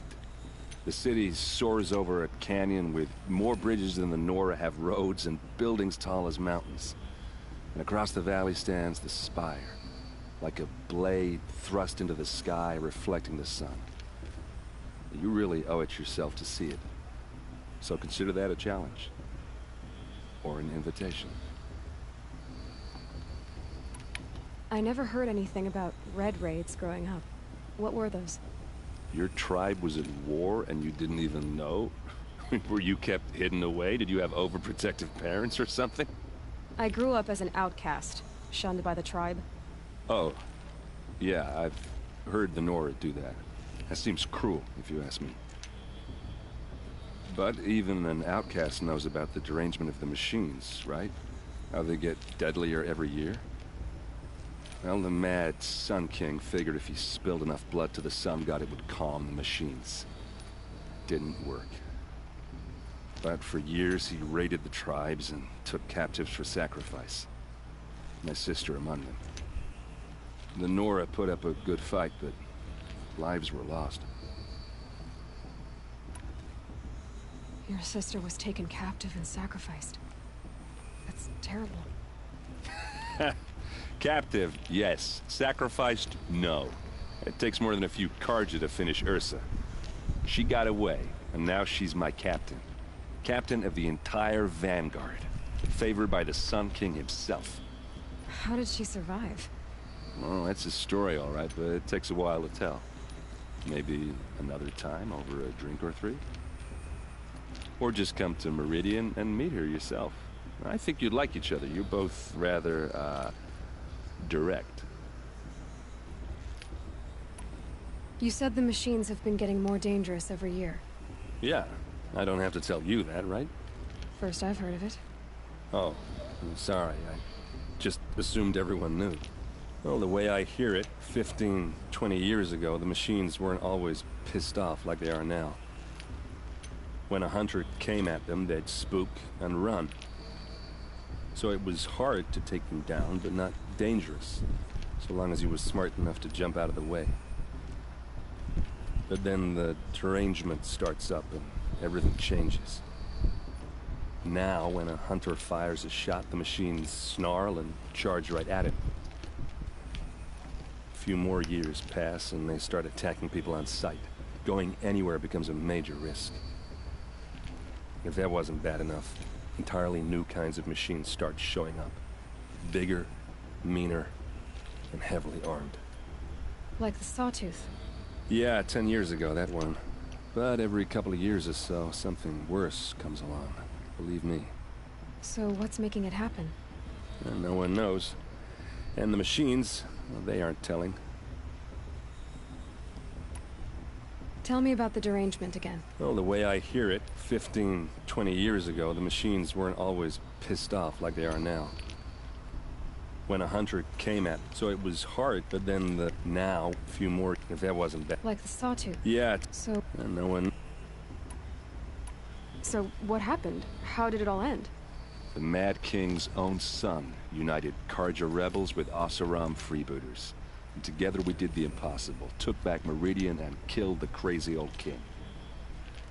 The city soars over a canyon with more bridges than the Nora have roads and buildings tall as mountains. And across the valley stands the spire, like a blade thrust into the sky reflecting the sun. You really owe it yourself to see it. So consider that a challenge. Or an invitation. I never heard anything about red raids growing up. What were those? Your tribe was at war and you didn't even know? Were you kept hidden away? Did you have overprotective parents or something? I grew up as an outcast, shunned by the tribe. Oh, yeah, I've heard the Nora do that. That seems cruel, if you ask me. But even an outcast knows about the derangement of the machines, right? How they get deadlier every year? Well, the mad Sun King figured if he spilled enough blood to the Sun God, it would calm the machines. Didn't work. But for years, he raided the tribes and took captives for sacrifice. My sister among them. The Nora put up a good fight, but lives were lost. Your sister was taken captive and sacrificed. That's terrible. Captive, yes. Sacrificed, no. It takes more than a few Karja to finish Ursa. She got away, and now she's my captain. Captain of the entire Vanguard. Favored by the Sun King himself. How did she survive? Well, that's a story, all right, but it takes a while to tell. Maybe another time over a drink or three? Or just come to Meridian and meet her yourself. I think you'd like each other. You're both rather, direct. You said the machines have been getting more dangerous every year. Yeah, I don't have to tell you that, right? First I've heard of it. Oh, I'm sorry. I just assumed everyone knew. Well, the way I hear it, 15, 20 years ago, the machines weren't always pissed off like they are now. When a hunter came at them, they'd spook and run. So it was hard to take them down, but not dangerous, so long as he was smart enough to jump out of the way. But then the derangement starts up and everything changes. Now, when a hunter fires a shot, the machines snarl and charge right at him. A few more years pass and they start attacking people on sight. Going anywhere becomes a major risk. If that wasn't bad enough, entirely new kinds of machines start showing up. Bigger, meaner, and heavily armed. Like the Sawtooth. Yeah, 10 years ago, that one. But every couple of years or so, something worse comes along. Believe me. So what's making it happen? And no one knows. And the machines, well, they aren't telling. Tell me about the derangement again. Well, the way I hear it, 15, 20 years ago, the machines weren't always pissed off like they are now. When a hunter came at, so it was hard, but then now, a few more, if that wasn't bad. Like the Sawtooth? Yeah. So... And no one... So what happened? How did it all end? The Mad King's own son united Karja rebels with Oseram freebooters. And together we did the impossible, took back Meridian and killed the crazy old king.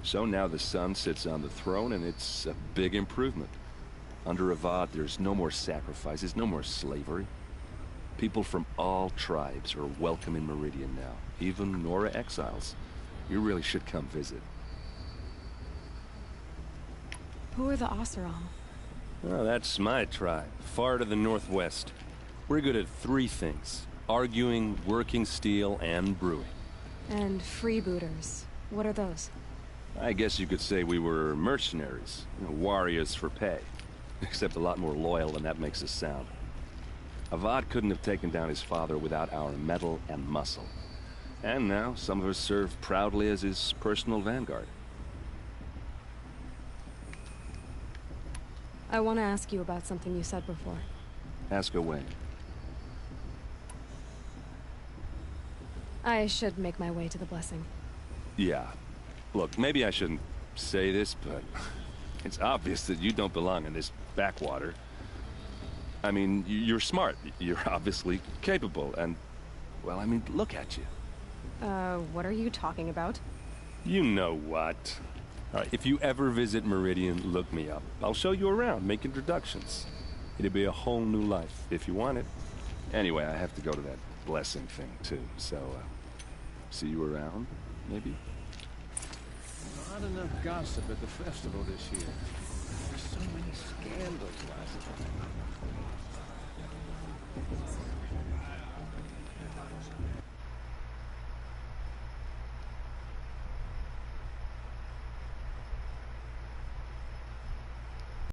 So now the son sits on the throne and it's a big improvement. Under Avad, there's no more sacrifices, no more slavery. People from all tribes are welcome in Meridian now, even Nora exiles. You really should come visit. Who are the Oseram? Oh, that's my tribe, far to the northwest. We're good at three things. Arguing, working steel, and brewing. And freebooters. What are those? I guess you could say we were mercenaries. Warriors for pay. Except a lot more loyal than that makes us sound. Avad couldn't have taken down his father without our metal and muscle. And now, some of us serve proudly as his personal vanguard. I want to ask you about something you said before. Ask away. I should make my way to the blessing. Yeah. Look, maybe I shouldn't say this, but it's obvious that you don't belong in this backwater. I mean, you're smart. You're obviously capable, and, well, I mean, look at you. What are you talking about? You know what. All right, if you ever visit Meridian, look me up. I'll show you around, make introductions. It'll be a whole new life, if you want it. Anyway, I have to go to that blessing thing, too, so, see you around, maybe? Not enough gossip at the festival this year. There's so many scandals last time.